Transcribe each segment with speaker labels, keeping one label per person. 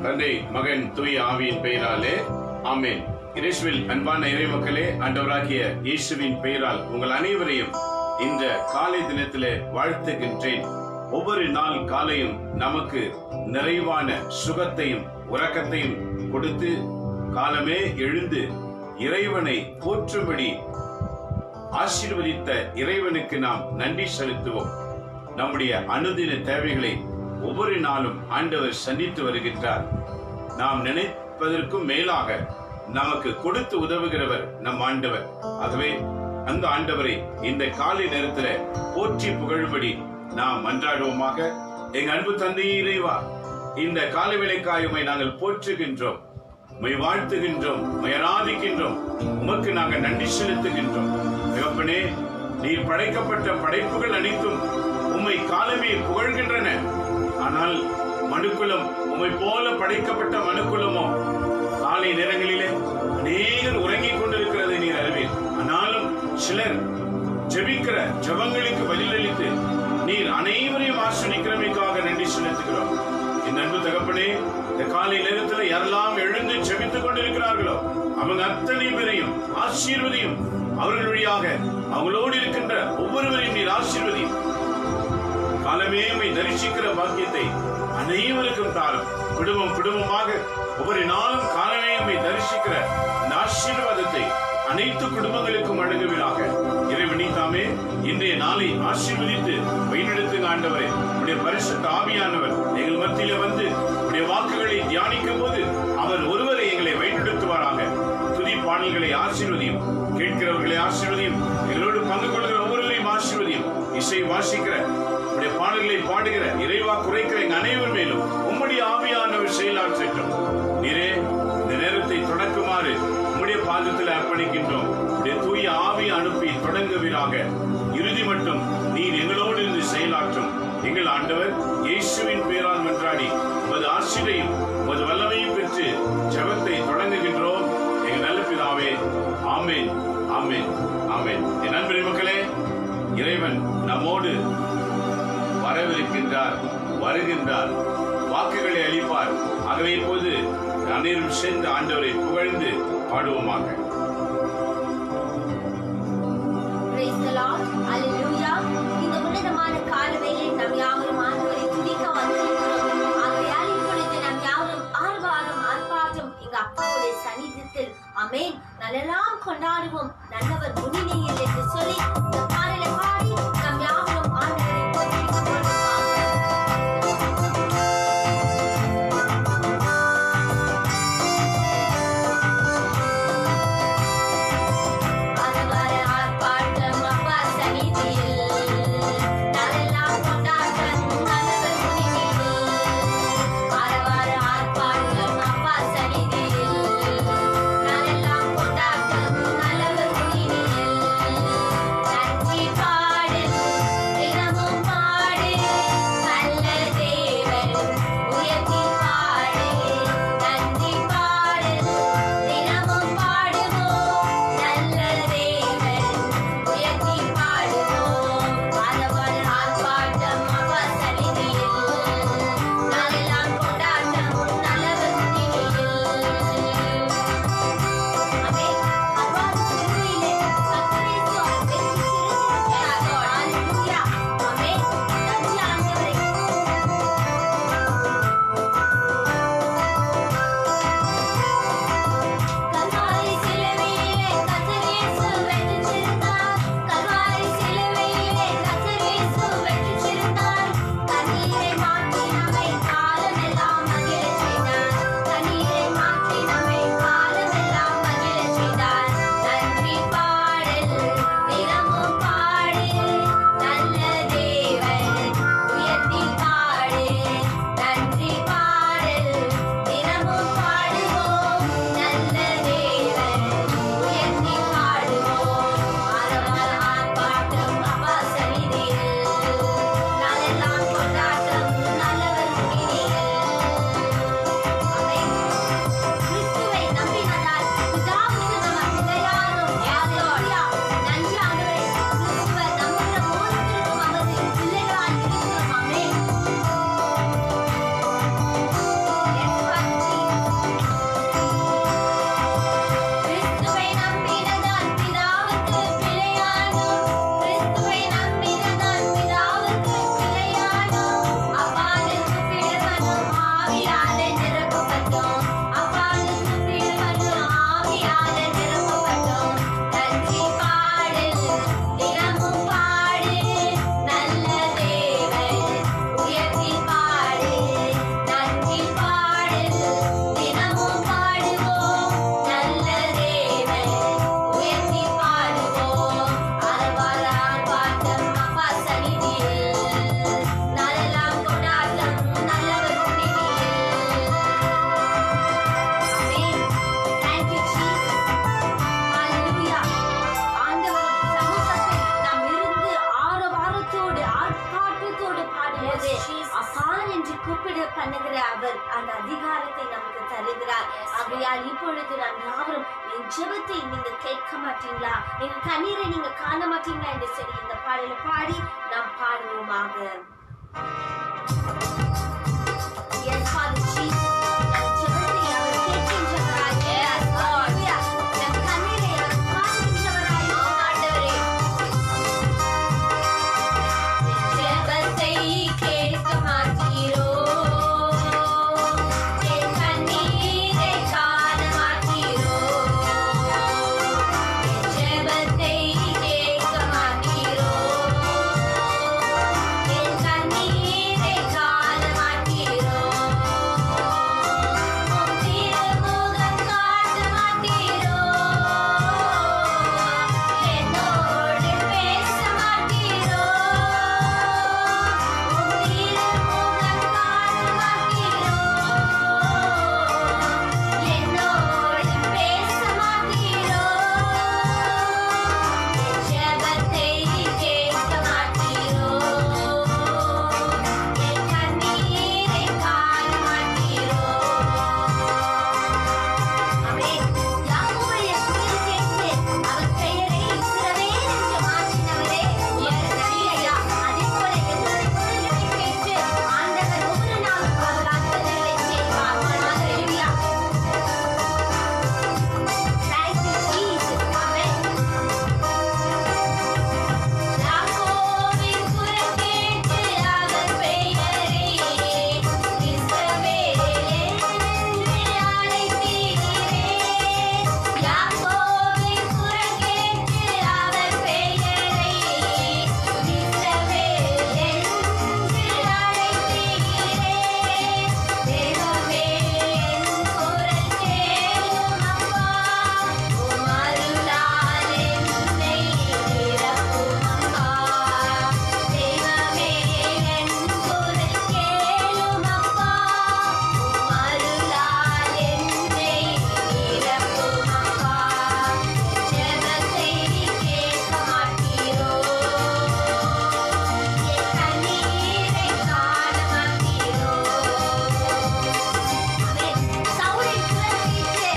Speaker 1: தந்தை, மகன், தூய ஆவியின் பெயராலே ஆமென். இயேசுவில் அன்பான இறைமக்களே, ஆண்டவராகிய இயேசுவின் பெயரால் உங்கள் அனைவரையும் இந்த காலை தினத்திலே வாழ்த்துகின்றேன். ஒவ்வொரு நாள் காலையும் நமக்கு நிறைவான சுகத்தையும் உறக்கத்தையும் கொடுத்து காலமே எழுந்து இறைவனை போற்றும்படி ஆசீர்வதித்த இறைவனுக்கு நாம் நன்றி செலுத்துவோம். நம்முடைய அனுதின தேவைகளை ஒவ்வொரு நாளும் ஆண்டவர் சந்தித்து வருகின்றார். நாம் நினைப்பதற்கும் மேலாக நமக்கு கொடுத்து உதவுகிறவர் நம் ஆண்டவர். ஆகவே அந்த ஆண்டவரை இந்த காலை நேரத்தில் போற்றி புகழும்படி நாம் மன்றாடுவோமாக. எங்க அன்பு தந்தையே இறைவா, இந்த காலை வேளைக்காயுமை நாங்கள் போற்றுகின்றோம், உம்மை வாழ்த்துகின்றோம், உம்மை ஆராதிக்கின்றோம், உமக்கு நாங்கள் நன்றி செலுத்துகின்றோம். தகப்பனே, நீர் படைக்கப்பட்ட படைப்புகள் அனைத்தும் உம்மை காலமே புகழ்கின்றன. ஆனால் மனுக்குலம், உம்மை போல படைக்கப்பட்ட மனுக்குலமோ காலை நேரங்களிலே அநேகர் உறங்கிக் கொண்டிருக்கிறது நீர் அறிவீர். ஆனாலும் சிலர் ஜெபிக்கிற ஜெபங்களுக்கு பதிலளித்து நீர் அனைவரையும் ஆசிர்வதிக்கிறமைக்காக நன்றி செலுத்துகிறோம். என் அன்பு தகப்பனே, இந்த காலை நேரத்தில் யாரெல்லாம் எழுந்து ஜெபித்துக் கொண்டிருக்கிறார்களோ அவங்க அத்தனை பேரையும் ஆசீர்வதியும். அவர்கள் வழியாக அவங்களோடு இருக்கின்ற ஒவ்வொருவரையும் நீர் ஆசீர்வதியும். காலமே உம்மை தரிசிக்கிற பாக்கியத்தை அனைவருக்கும் தாரும். குடும்பமாக ஒவ்வொரு நாளும் காலமே உம்மை தரிசிக்கிற இந்த ஆசீர்வாதத்தை அனைத்து குடும்பங்களுக்கும் வழங்குவீராக. இறைவனே தாமே இன்றைய நாளை ஆசீர்வதித்து வழிநடத்துங்க ஆண்டவரே. உடைய பரிசுத்த ஆவியானவர் எங்கள் மத்தியில வந்து உடைய வாக்குகளை தியானிக்கும் போது அவர் ஒருவரை எங்களை வழிநடத்துவாராக. துதி பாடல்களை ஆசீர்வதியும், கேட்கிறவர்களை ஆசீர்வதியும், எங்களோடு பங்கு கொள்கிற ஒவ்வொருவரையும் ஆசீர்வதியும். இசை வாசிக்கிற உடைய பாடல்களை பாடுகிற இறைவா குறைக்கிற எங்க அனைவர் மேலும் உம்முடைய ஆவியானவர் செயலாற்றட்டும். நீரே இந்த நேரத்தை தொடக்குமாறு உம்முடைய பாதத்தில் அர்ப்பணிக்கின்றோம். உடைய தூய ஆவி அனுப்பி தொடங்குவீராக. இறுதி மட்டும் நீர் எங்களோடு இருந்து செயலாற்றும். எங்கள் ஆண்டவர் இயேசுவின் பெயரால் மன்றாடி உமது ஆசிரியையும் உமது வல்லமையும் பெற்று ஜெபத்தை தொடங்குகின்றோம். எங்கள் நல்ல பிதாவே, ஆமென், ஆமென், ஆமென். என் நண்பர் மக்களே, இறைவன் நம்மோடு வரவிருக்கின்றார், வருகின்றார், வாக்குகளை அளிப்பார். ஆகவே இப்போது அனைவரும் சேர்ந்து ஆண்டவரை புகழ்ந்து பாடுவோமாக.
Speaker 2: இந்த உன்னதமான காலவேளை நம் யாவரும் ஆண்டவரை துதிக்க வந்திருக்கிறோம். ஆகையால் இப்பொழுது நம் யாவரும் ஆர்ப்பாட்டம் எங்க அப்பாவுடைய சன்னிதத்தில் ஆமென் நல்லெல்லாம் கொண்டாடுவோம். நல்லவர் முன்னிலையில் என்று சொல்லி இந்த பாடலை பாடி நம் யாவரும் ஆண்டவரை போற்றிக் கொள்வோம். அவர் அந்த அதிகாரத்தை நமக்கு தருகிறார். ஆகையால் இப்பொழுது நாம் யாவரும் என் ஜெபத்தை நீங்க கேட்க மாட்டீங்களா, என் கண்ணீரை நீங்க காண மாட்டீங்களா என்று சொல்லி இந்த பாடலை பாடி நாம் பாடுவோமாக. Yes, Father Jesus. நம் ஜெபத்தை அவர் கேட்கின்றவராய் இருக்கிறார். நம் கண்ணீரை அவர் காண்கின்றவராய் இருக்கிறார். ஜெபத்தை கேட்க மாட்டீரோ, என் கண்ணீரை காண மாட்டீரோ, என் ஜெபத்தை கேட்க மாட்டீரோ, என் கண்ணீரை காண மாட்டீரோ, உம் திருமுகம் காட்ட மாட்டீரோ, என்னோடு பேச மாட்டீரோ, உம் திருமுகம் காட்ட மாட்டீரோ, என்னோடு பேச மாட்டீரோ, என் ஜெபத்தை கேட்க மாட்டீரோ, என் கண்ணீரை காண மாட்டீரோ. ஆமென். யாக்கோபுடைய குரல் கேட்டு அவர் பெயரை இஸ்ரவேல் என்று மாற்றினவரே உமக்கு நன்றி ஐயா. அதேபோல எங்களுடைய குரல்களை கேட்டு ஆண்டவர் ஒவ்வொரு நாளும் அவர் அற்புதங்களை செய்வார். ஹalleluya. Thank you Jesus. ஆமென். யாக்கோபின் குரல் கேட்டு அவர் பெயரை இஸ்ரவேல் என்று அழைத்தீரே. யாக்கோபின் குரல் கேட்டு அவர் பெயரை இஸ்ரவேல் என்று அழைத்தீரே. தேவமே என் குரல் கேளும் அப்பா, உம் அருளால் என்னை நிரப்பும் அப்பா. தேவமே என் குரல் கேளும் அப்பா, உம் அருளால் என்னை நிரப்பும் அப்பா. ஜெபத்தை கேட்க மாட்டீரோ, என் கண்ணீரை காண மாட்டீரோ. ஆமென். சவுலின் குரல் கேட்டு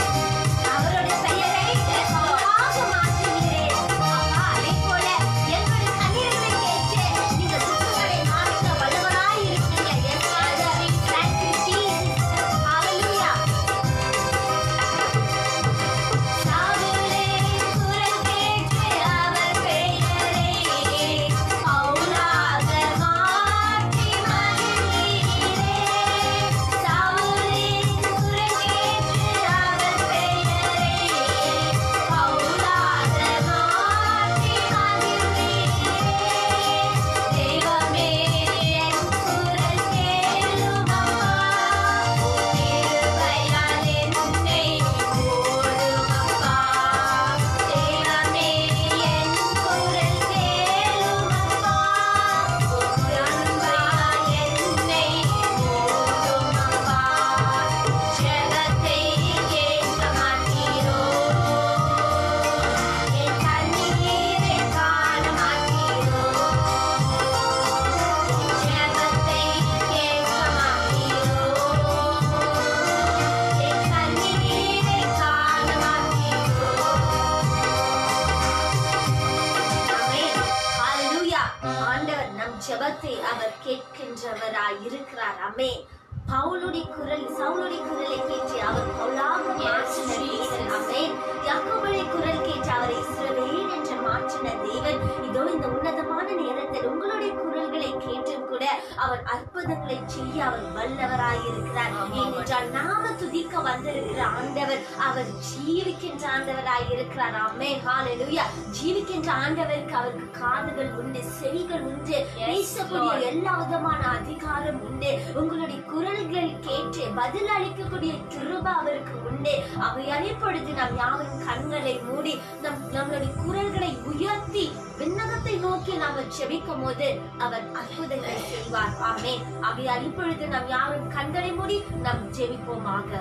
Speaker 2: அவருடைய பெயரை பவுலாக மாற்றினீரே. அப்பா, அதேபோல எங்களுடைய கண்ணீர்களை கேட்டு நீங்க துக்கங்களை மாற்ற வல்லவராய் இருக்கீங்க. Yes, Father. Thank you, Jesus. Hallelujah. சவுலின் குரல் கேட்டு அவர் பெயரை பவுலாக மாற்றி மகிழ்ந்தீரே. சவுலின் குரல் கேட்டு அவர் பெயரை பவுலாக மாற்றி மகிழ்ந்தீரே. தெய்வமே என் குரல் கேளும் அப்பா, உம் கிருபையால் என்னை மூடும் அப்பா. தெய்வமே என் குரல் கேளும் அப்பா, உம் கிருபையால் என்னை மூடும் அப்பா. ஜெபத்தை கேட்க மாட்டீரோ, என் கண்ணீரை காண மாட்டீரோ, ஜெபத்தை கேட்க மாட்டீரோ, என் கண்ணீரை காண மாட்டீரோ. ஆமென். ஹalleluya. ஆண்டவர் நம் ஜெபத்தை அவர் கேட்கின்றவராய் இருக்கிறார். ஆமென். பவுலுடைய குரல் சவுலுடைய குரலை கேட்டு அவர் பவுலாக மாற்றின தேவன். ஆமென். யாக்கோபுடைய குரல் கேட்டு அவரை இஸ்ரவேல் என்று மாற்றின தேவன். இதோ இந்த உன்னதமான நேரத்தில் உங்களுடைய குரல்களை கேட்டும் கூட அவர் அற்புதங்களை செய்ய அவர் வல்லவராய் இருக்கிறார். ஏனென்றால் நாம துதிக்க வந்திருக்கிற ஆண்டவர் அவர் ஜீவிக்கின்ற ஆண்டவராய் இருக்கிறார். ஆமென். ஹalleluya. ஜீவிக்கின்ற ஆண்டவருக்கு அவருக்கு காதுகள் உண்டு, செவிகள் உண்டு, பேசக்கூடிய எல்லா விதமான அதிகாரம் உண்டு. உங்களுடைய குரல்கள் கேட்டு பதில் அளிக்கக்கூடிய கிருபை அவருக்கு உண்டு. அவையால் இப்பொழுது நாம் யாவரும் கண்களை மூடி நம்மளுடைய குரல்களை உயர்த்தி விண்ணகத்தை நோக்கி நாம் ஜெபிக்கும் போது அவர் அற்புதங்களை செய்வார். ஆமென். அவையால் இப்பொழுது நாம் யாவரும் கண்களை மூடி நாம் ஜெபிப்போமாக.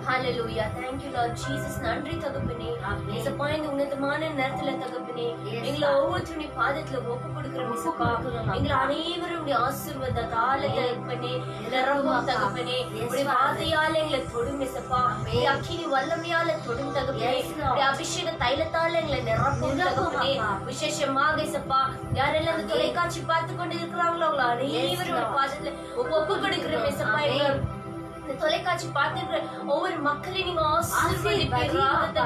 Speaker 2: Hallelujah. Thank you Lord Jesus. நன்றி தகப்பனே. இயேசுப்பா இந்த உன்னதமான நேரத்துல தகப்பனே எங்களை ஒவ்வொருத்தருடைய பாதத்துல ஒப்பு கொடுக்கிறோம் இயேசுப்பா. எங்களை அனைவருடைய ஆசீர்வாதத்தால தகப்பனே நிரம்பும் தகப்பனே. உடைய வார்த்தையால எங்களை தொடும் இயேசுப்பா. உடைய அக்கினி வல்லமையால தொடும் தகப்பனே. உடைய அபிஷேக தைலத்தால எங்களை நிரப்பும் தகப்பனே. விசேஷமாக இயேசுப்பா யாரெல்லாம் இந்த தொலைக்காட்சி பார்த்து கொண்டு இருக்கிறாங்களோ அவங்க அனைவருடைய பாதத்துல ஒப்பு கொடுக்கிறோம் இயேசுப்பா. தொலைக்காட்சி பார்த்துக்கிற ஒவ்வொரு மக்களையும் நீங்க ஆசீர்வதிப்பீராக.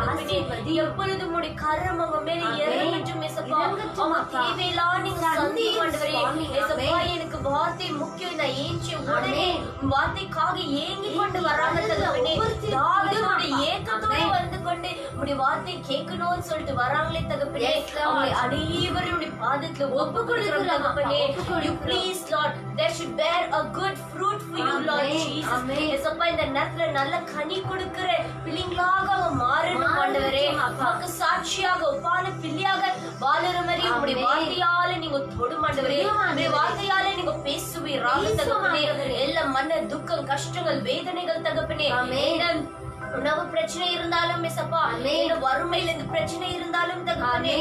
Speaker 2: எப்பொழுதும் உடைய கரம் அவங்க மேல இறங்கட்டும் இயேசுப்பா. அவங்க தேவையெல்லாம் நீங்க சந்தியும் ஆண்டவரே. இயேசுப்பா எனக்கு வார்த்தை முக்கியம். நான் ஏஞ்சி உடனே வார்த்தைக்காக ஏங்கி கொண்டு வராங்க தகப்பனே. தாகத்தோட ஏக்கத்தோட வந்து கொண்டு உடைய வார்த்தை கேட்கணும்னு சொல்லிட்டு வராங்களே தகப்பனே. அவங்க அனைவருடைய பாதத்துல ஒப்பு கொடுக்கிறோம் தகப்பனே. You please Lord, there should bear a good fruit for you Lord Jesus. இயேசுப்பா இந்த நேரத்துல நல்ல கனி கொடுக்கிற பிள்ளைங்களாக அவங்க மாறணும் ஆண்டவரே. உமக்கு சாட்சியாக ஒப்பான பிள்ளையாக வாழற மாதிரி உங்களுடைய வார்த்தையால நீங்க தொடும் ஆண்டவரே. உங்களுடைய வார்த்தையால நீங்க பேசுவீராக தகப்பனே. எல்லா மன துக்கம் கஷ்டங்கள் வேதனைகள் தகப்பனே. உணவு பிரச்சனை இருந்தாலும் இயேசுப்பா, வறுமையில இந்த பிரச்சனை இருந்தாலும் தகப்பனே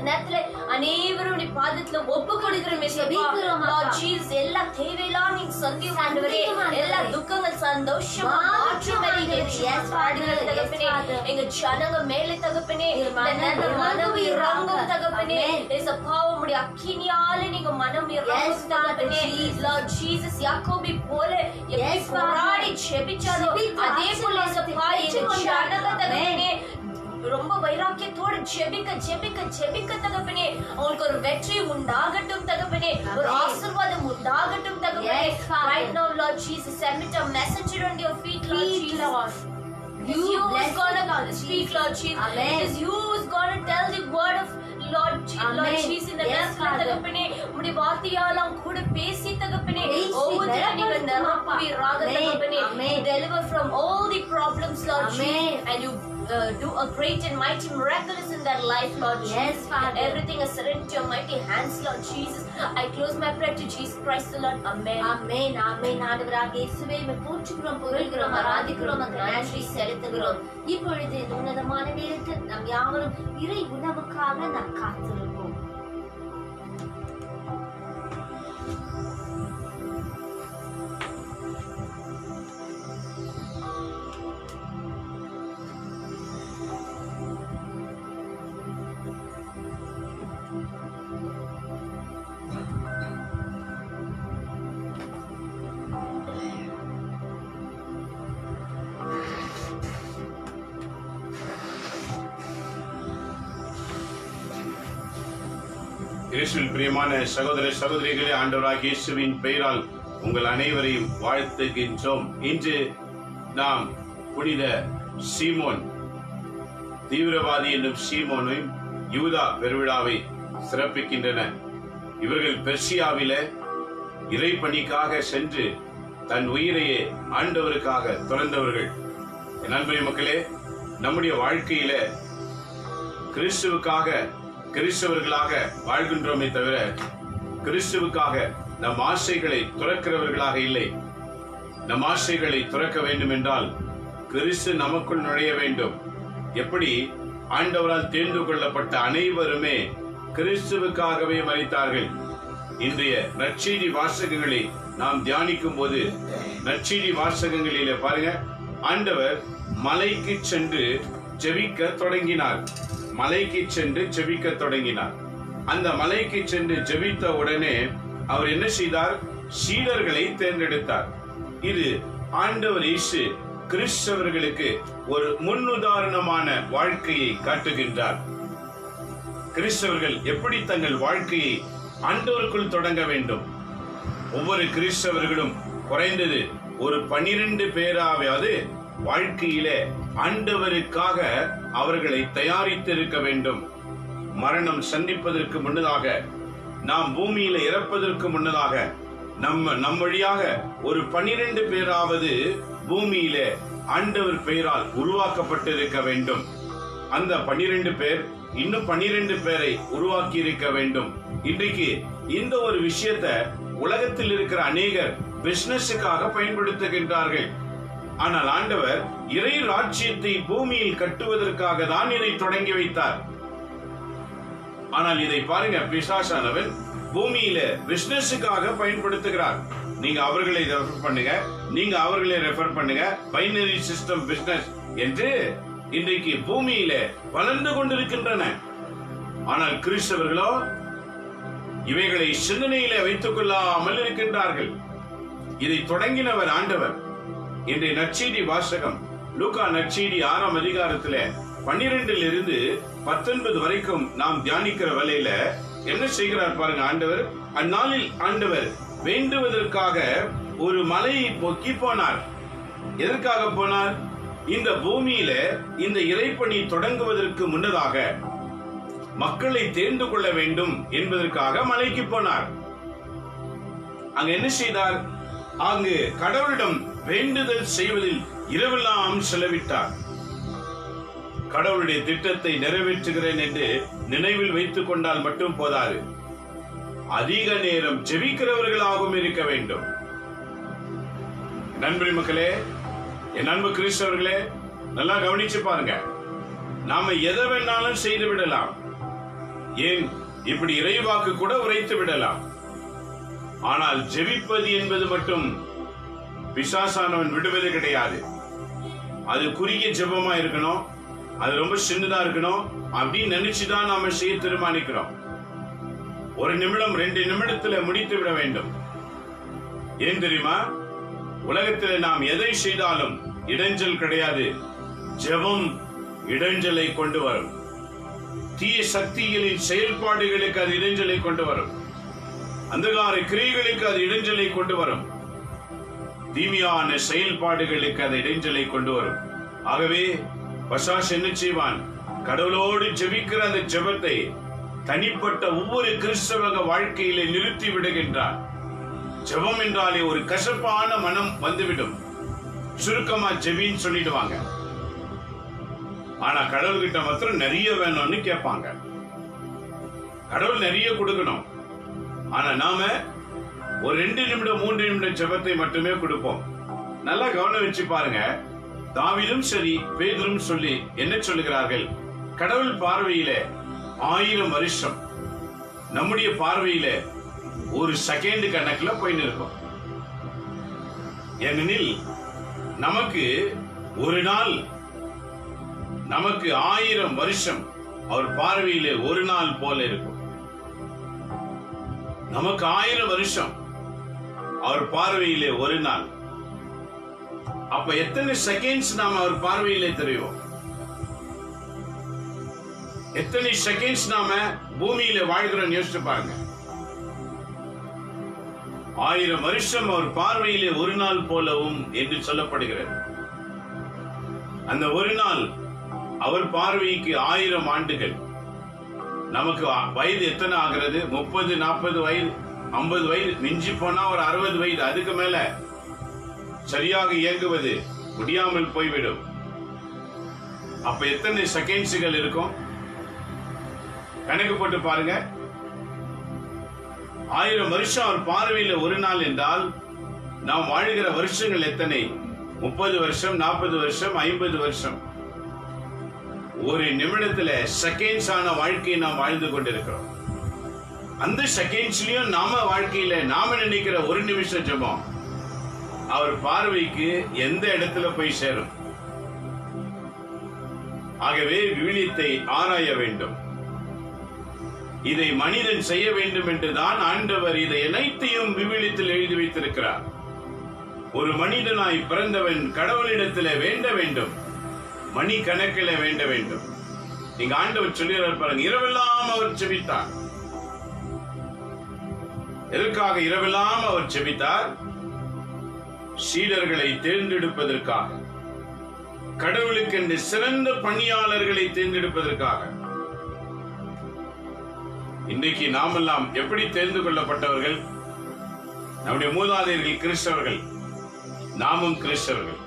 Speaker 2: நேரத்துல அனைவருடைய பாதத்துல ஒப்பு கொடுக்கிறோம் இயேசுப்பா. Lord Jesus எல்லா தேவையெல்லாம் நீங்க சந்தியும் ஆண்டவரே. எல்லா துக்கங்கள் சந்தோஷமா மாற்றுவீங்க தகப்பனே. எங்க ஜனங்க மேல தகப்பனே மனம் இறங்கும் தகப்பனே. இயேசுப்பா உம்முடைய அக்கினியால நீங்க மனம் இறங்கும் தகப்பனே. Lord Jesus யாக்கோபை போல எப்படி போராடி ஜெபிச்சாரோ அதே போல இயேசுப்பா எங்க ஜனங்க தகப்பனே ரொம்ப வைராக்கியத்தோடு ஜெபிக்க தகப்பனே. அவங்களுக்கு ஒரு வெற்றி உண்டாகட்டும் தகப்பனே. ஒரு ஆசீர்வாதம் உண்டாகட்டும் தகப்பனே. Right now Lord Jesus, send a messenger on your feet Lord Jesus. You is gonna speak Lord Jesus. It is you who's gonna tell the word of Lord Jesus in the நேரத்துல தகப்பனே. உம்முடைய வார்த்தையால கூட பேசி தகப்பனே ஒவ்வொருத்தரையும் நீங்க நிரப்புவீராக தகப்பனே. Deliver from all the problems Lord Jesus, and you do a great and mighty miraculous in their life Lord Jesus. Everything is surrendered to your mighty hands Lord Jesus. I close my prayer to Jesus Christ the Lord. Amen. Amen. Amen. ஆண்டவராகிய இயேசுவே உம்மை போற்றுகிறோம், புகழ்கிறோம், ஆராதிக்கிறோம், நன்றி செலுத்துகிறோம். இப்பொழுது இந்த உன்னதமான நேரத்தில் நாம் யாவரும் இறை உணவுக்காக நாம் காத்திருப்போம்.
Speaker 1: இயேசுவில் பிரியமான சகோதர சகோதரிகளே, ஆண்டவராகிய இயேசுவின் பெயரால் உங்கள் அனைவரையும் வாழ்த்துகின்றோம். இன்று நாம் புனித சீமோன் தீவிரவாதி என்னும் சீமோனையும் யூதா பெருவிழாவை சிறப்பிக்கின்றன. இவர்கள் பெர்சியாவில இறைப்பணிக்காக சென்று தன் உயிரையே ஆண்டவருக்காக துறந்தவர்கள். என் அன்பு மக்களே, நம்முடைய வாழ்க்கையில கிறிஸ்தவர்களாக வாழ்கின்றோமே தவிர கிறிஸ்துவுக்காக நம் ஆசைகளை துறக்கிறவர்களாக இல்லை. நம் ஆசைகளை துறக்க வேண்டும் என்றால் கிறிஸ்து நமக்குள் நுழைய வேண்டும். எப்படி ஆண்டவரால் தேர்ந்து கொள்ளப்பட்ட அனைவருமே கிறிஸ்துவுக்காகவே மரித்தார்கள். இன்றைய நற்செய்தி வாசகங்களை நாம் தியானிக்கும் போது நற்செய்தி வாசகங்களிலே பாருங்க, ஆண்டவர் மலைக்கு சென்று ஜெபிக்க தொடங்கினார். அந்த மலைக்கு சென்று ஜெபித்த உடனே அவர் என்ன செய்தார்? சீடர்களை தேர்ந்தெடுத்தார். இது ஆண்டவர் இயேசு கிறிஸ்தவர்களுக்கு ஒரு முன்னுதாரணமான வாழ்க்கையை காட்டுகின்றார். கிறிஸ்தவர்கள் எப்படி தங்கள் வாழ்க்கையை ஆண்டவருக்குள் தொடங்க வேண்டும். ஒவ்வொரு கிறிஸ்தவர்களும் குறைந்தது ஒரு 12 பேராவது வாழ்க்கையிலே ஆண்டவருக்காக அவர்களை தயாரித்திருக்க வேண்டும். மரணம் சந்திப்பதற்கு முன்னதாக, நாம் பூமியில இறப்பதற்கு முன்னதாக நம் வழியாக ஒரு 12 பேராவது பூமியில ஆண்டவர் பெயரால் உருவாக்கப்பட்டிருக்க வேண்டும். அந்த 12 பேர் இன்னும் 12 பேரை உருவாக்கி இருக்க வேண்டும். இன்றைக்கு இந்த ஒரு விஷயத்தை உலகத்தில் இருக்கிற அநேகர் பிசினஸுக்காக பயன்படுத்துகின்றார்கள். ஆனால் ஆண்டவர் இறை ராஜ்யத்தை பூமியில் கட்டுவதற்காக தான் இதை தொடங்கி வைத்தார். ஆனால் இதை பாருங்க, பிசாசானவன் பூமியில பிசினஸுக்காக பயன்படுத்துகிறார். நீங்க அவர்களை ரெஃபர் பண்ணுங்க, நீங்க அவர்களை ரெஃபர் பண்ணுங்க, பைனரி சிஸ்டம் பிசினஸ் என்று இன்றைக்கு பூமியில வளர்ந்து கொண்டிருக்கின்றன. ஆனால் கிறிஸ்தவர்களோ இவைகளை சிந்தனையில வைத்துக் கொள்ளாமல் இருக்கின்றார்கள். இதை தொடங்கினவர் ஆண்டவர். இன்றைய நற்செய்தி வாசகம் லூக்கா நற்செய்தி 6ஆம் அதிகாரத்துல 12 - 19 வரைக்கும் நாம் தியானிக்கிற வேளையில என்ன செய்கிறார் பாருங்க ஆண்டவர். அந்நாளில் ஆண்டவர் வேண்டுவதற்காக ஒரு மலையை பொக்கி போனார். எதற்காக போனார்? இந்த பூமியில இந்த இறைப்பணி தொடங்குவதற்கு முன்னதாக மக்களை தேர்ந்து கொள்ள வேண்டும் என்பதற்காக மலைக்கு போனார். அங்க என்ன செய்தார்? அங்கு கடவுளிடம் வேண்டுதல் செய்வதில் இரவெல்லாம் செலவிட்டார். கடவுளுடைய திட்டத்தை நிறைவேற்றுகிறேன் என்று நினைவில் வைத்துக் கொண்டால் மட்டும் போதாது, அதிக நேரம் ஜெபிக்கிறவர்களாகவும் இருக்க வேண்டும். நண்பரி மக்களே, என் அன்பு கிறிஸ்தவர்களே, நல்லா கவனிச்சு பாருங்க. நாம எதை வேணாலும் செய்து விடலாம். ஏன், இப்படி இறைவாக்கு கூட உரைத்து விடலாம். ஆனால் ஜெபிப்பது என்பது மட்டும் பிசாசானவன் விடுவது கிடையாது. அது குறுகிய ஜெபமா இருக்கணும், அது ரொம்ப சின்னதா இருக்கணும் அப்படின்னு நினைச்சுதான் நாம செய்ய தீர்மானிக்கிறோம். 1 நிமிடம் 2 நிமிடத்துல முடித்து விட வேண்டும். ஏன் தெரியுமா? உலகத்தில் நாம் எதை செய்தாலும் இடைஞ்சல் கிடையாது. ஜெபம் இடைஞ்சலை கொண்டு வரும். தீய சக்திகளின் செயல்பாடுகளுக்கு அது இடைஞ்சலை கொண்டு வரும். அந்தகார கிரியைகளுக்கு அது இடைஞ்சலை கொண்டு வரும். தீமையான செயல்பாடுகளுக்கு அது இடைஞ்சலை கொண்டு வரும். ஆகவே பசாஷ் என்ன செய்வான்? கடவுளோடு ஜெபிக்கிற அந்த ஜெபத்தை தனிப்பட்ட ஒவ்வொரு கிறிஸ்தவ வாழ்க்கையிலே நிறுத்தி விடுகின்றார். ஜெபம் என்றாலே ஒரு கசப்பான மனம் வந்துவிடும். சுருக்கமா ஜெபின்னு சொல்லிடுவாங்க. ஆனா கடவுள்கிட்ட மாத்திரம் நிறைய வேணும்னு கேட்பாங்க. கடவுள் நிறைய கொடுக்கணும். ஆனா நாம ஒரு 2 நிமிடம் 3 நிமிடம் ஜெபத்தை மட்டுமே கொடுப்போம். நல்லா கவனம் வச்சு பாருங்க. தாவீதும் சரி, பேதுரும் சொல்லி என்ன சொல்லுகிறார்கள்? கடவுள் பார்வையில 1000 வருஷம், நம்முடைய பார்வையில ஒரு செகண்ட் கணக்குல போயின்னு இருக்கும். ஏனெனில் நமக்கு ஒரு நாள், நமக்கு 1000 வருஷம் அவர் பார்வையிலே ஒரு நாள் போல இருக்கும். நமக்கு 1000 வருஷம் அவர் பார்வையிலே ஒரு நாள். அப்ப எத்தனை செகண்ட்ஸ் நாம அவர் பார்வையிலே தெரியும்? எத்தனை செகண்ட்ஸ் நாம பூமியில வாழ்கிறோம் யோசிச்சு பாருங்க. 1000 வருஷம் அவர் பார்வையிலே ஒரு நாள் போலவும் என்று சொல்லப்படுகிறது. அந்த ஒரு நாள் அவர் பார்வைக்கு 1000 ஆண்டுகள். நமக்கு வயது எத்தனை ஆகிறது? 30, 40 வயது, 50 வயது, மிஞ்சி போனா ஒரு 60 வயது. அதுக்கு மேல சரியாக இயங்குவது முடியாமல் போய்விடும். அப்ப எத்தனை செகண்ட்ஸ்கள் இருக்கும்? கணக்கு போட்டு பாருங்க. 1000 வருஷம் அவர் பார்வையில ஒரு நாள் என்றால் நாம் வாழ்கிற வருஷங்கள் எத்தனை? 30 வருஷம், 40 வருஷம், 50 வருஷம். ஒரு நிமிடத்துல செகண்ட்ஸ் ஆன வாழ்க்கையை நாம் வாழ்ந்து கொண்டிருக்கிறோம். அந்த செகண்ட்ஸ்லயும் நாம வாழ்க்கையில நாம நினைக்கிற ஒரு நிமிஷம் ஜெபம் அவர் பார்வைக்கு எந்த இடத்துல போய் சேரும்? ஆகவே விவிலியத்தை ஆராய வேண்டும். இதை மனிதன் செய்ய வேண்டும் என்றுதான் ஆண்டவர் இதை அனைத்தையும் விவிலியத்தில் எழுதி வைத்திருக்கிறார். ஒரு மனிதனாய் பிறந்தவன் கடவுளிடத்தில் வேண்ட வேண்டும், மணி கணக்கில் வேண்ட வேண்டும். நீங்க ஆண்டவர் சொல்லுகிறார் பாருங்க, இரவெல்லாம் அவர் ஜெபித்தார். எதற்காக இரவெல்லாம் அவர் ஜெபித்தார்? சீடர்களை தேர்ந்தெடுப்பதற்காக, கடவுளுக்கென்று சிறந்த பணியாளர்களை தேர்ந்தெடுப்பதற்காக. இன்றைக்கு நாமெல்லாம் எப்படி தேர்ந்து கொள்ளப்பட்டவர்கள்? நம்முடைய மூதாதையர்கள் கிறிஸ்தவர்கள், நாமும் கிறிஸ்தவர்கள்.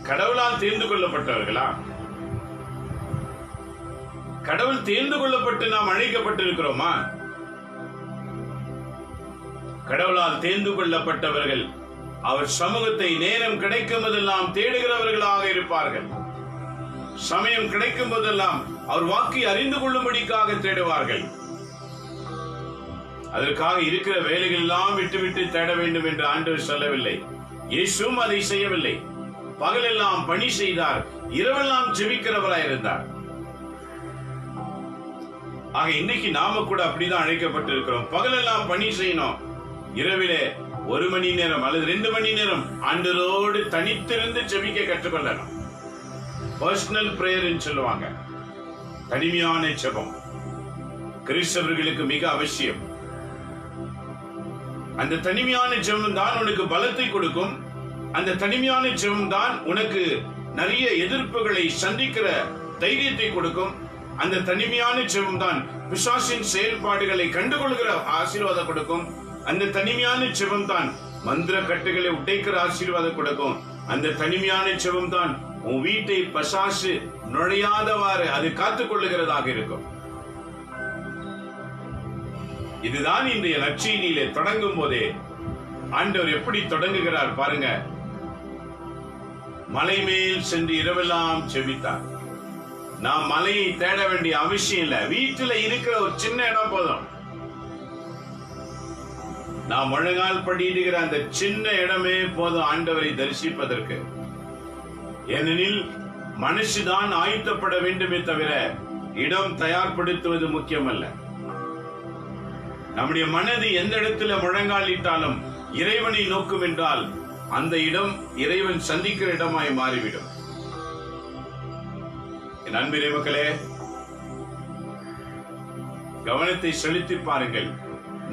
Speaker 1: கடவுளால் தேர்ந்து கொள்ளப்பட்டவர்களா? கடவுள் தேர்ந்து கொள்ளப்பட்டு நாம் அழைக்கப்பட்டிருக்கிறோமா? கடவுளால் தேர்ந்து கொள்ளப்பட்டவர்கள் அவர் சமூகத்தை நேரம் கிடைக்கும் போதெல்லாம் தேடுகிறவர்களாக இருப்பார்கள். சமயம் கிடைக்கும் போதெல்லாம் அவர் வாக்கை அறிந்து கொள்ளும்படிக்காக தேடுவார்கள். அதற்காக இருக்கிற வேலைகள் எல்லாம் விட்டுவிட்டு தேட வேண்டும் என்று ஆண்டவர் சொல்லவில்லை. இயேசுவும் அதை செய்யவில்லை. பகலெல்லாம் பணி செய்தார், இரவெல்லாம் ஜெபிக்கிறவராய் இருந்தார். ஆக இன்னைக்கு நாம கூட அப்படிதான் அழைக்கப்பட்டிருக்கிறோம். பகலெல்லாம் பணி செய்யணும், இரவிலே 1 மணி நேரம் அல்லது 2 மணி நேரம் ஆண்டவரோடு தனித்திருந்து ஜெபிக்க கற்றுக்கொள்ளணும். பர்சனல் பிரேயர் சொல்லுவாங்க. தனிமையான ஜெபம் கிறிஸ்தவர்களுக்கு மிக அவசியம். அந்த தனிமையான ஜெபம் தான் உனக்கு பலத்தை கொடுக்கும். அந்த தனிமையான ஜெபம் தான் உனக்கு நிறைய எதிர்ப்புகளை சந்திக்கிற தைரியத்தை கொடுக்கும். அந்த தனிமையான ஜெபம் தான் பிசாசின் செயல்பாடுகளை கண்டுகொள்கிற ஆசீர்வாதம் கொடுக்கும். அந்த தனிமையான ஜெபம் தான் மந்திர கட்டுகளை உடைக்கிற ஆசீர்வாதம் கொடுக்கும். அந்த தனிமையான ஜெபம் தான் உன் வீட்டை பிசாசு நுழையாதவாறு அது காத்துக் கொள்ளுகிறதாக இருக்கும். இதுதான் இன்றைய நற்செய்தியிலே தொடங்கும் போதே ஆண்டவர் எப்படி தொடங்குகிறார் பாருங்க. மலை மேல் சென்று இரவெல்லாம் ஜெபித்தார். நாம் மலையை தேட வேண்டிய அவசியம் இல்லை. வீட்டில் இருக்கிற ஒரு சின்ன இடம் போதும். நாம் முழங்கால் படியிடுகிற அந்த சின்ன இடமே போதும் ஆண்டவரை தரிசிப்பதற்கு. ஏனெனில் மனுஷுதான் ஆயத்தப்பட வேண்டுமே தவிர இடம் தயார்படுத்துவது முக்கியமல்ல. நம்முடைய மனது எந்த இடத்துல முழங்காலிட்டாலும் இறைவனை நோக்கும் என்றால் அந்த இடம் இறைவன் சந்திக்கிற இடமாய் மாறிவிடும். என் அன்பு இறைமக்களே, கவனத்தை செலுத்தி பாருங்கள்.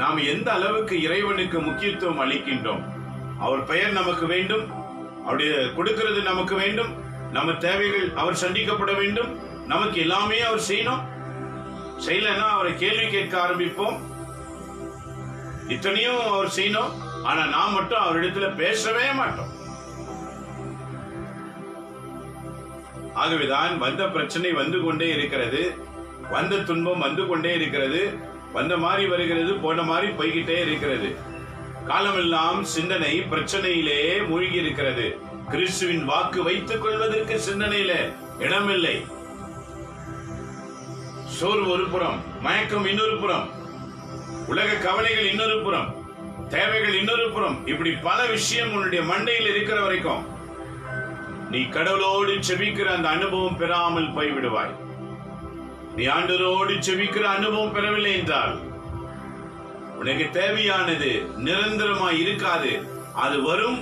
Speaker 1: நாம் எந்த அளவுக்கு இறைவனுக்கு முக்கியத்துவம் அளிக்கின்றோம். அவர் பெயர் நமக்கு வேண்டும், அவருடைய கொடுக்கிறது நமக்கு வேண்டும், நம்ம தேவைகள் அவர் சந்திக்கப்பட வேண்டும், நமக்கு எல்லாமே அவர் செய்யணும். செய்யலன்னா அவரை கேள்வி கேட்க ஆரம்பிப்போம். இத்தனையும் அவர் செய்யணும், ஆனா நாம் மட்டும் அவரிடத்துல பேசவே மாட்டோம். ஆகவேதான் வந்த பிரச்சனை வந்து கொண்டே இருக்கிறது, வந்த துன்பம் வந்து கொண்டே இருக்கிறது, வந்த மாதிரி வருகிறது, போன மாதிரி போய்கிட்டே இருக்கிறது. காலமெல்லாம் சிந்தனை பிரச்சனையிலே மூழ்கி இருக்கிறது. கிறிஸ்துவின் வாக்கு வைத்துக் கொள்வதற்கு சிந்தனையில இடமில்லை. சோர்வு ஒரு புறம், மயக்கம் இன்னொரு புறம், உலக கவலைகள் இன்னொரு புறம், தேவைகள் இன்னொரு புறம், இப்படி பல விஷயம் உன்னுடைய மண்டையில் இருக்கிற வரைக்கும் நீ கடவுளோடு செபிக்கிற அந்த அனுபவம் பெறாமல் போய்விடுவாய். நீ ஆண்டவரோடு செபிக்கிற அனுபவம் பெறவில்லை என்றால் உனக்கு தேவையானது நிரந்தரமாய் இருக்காது. அது வரும்,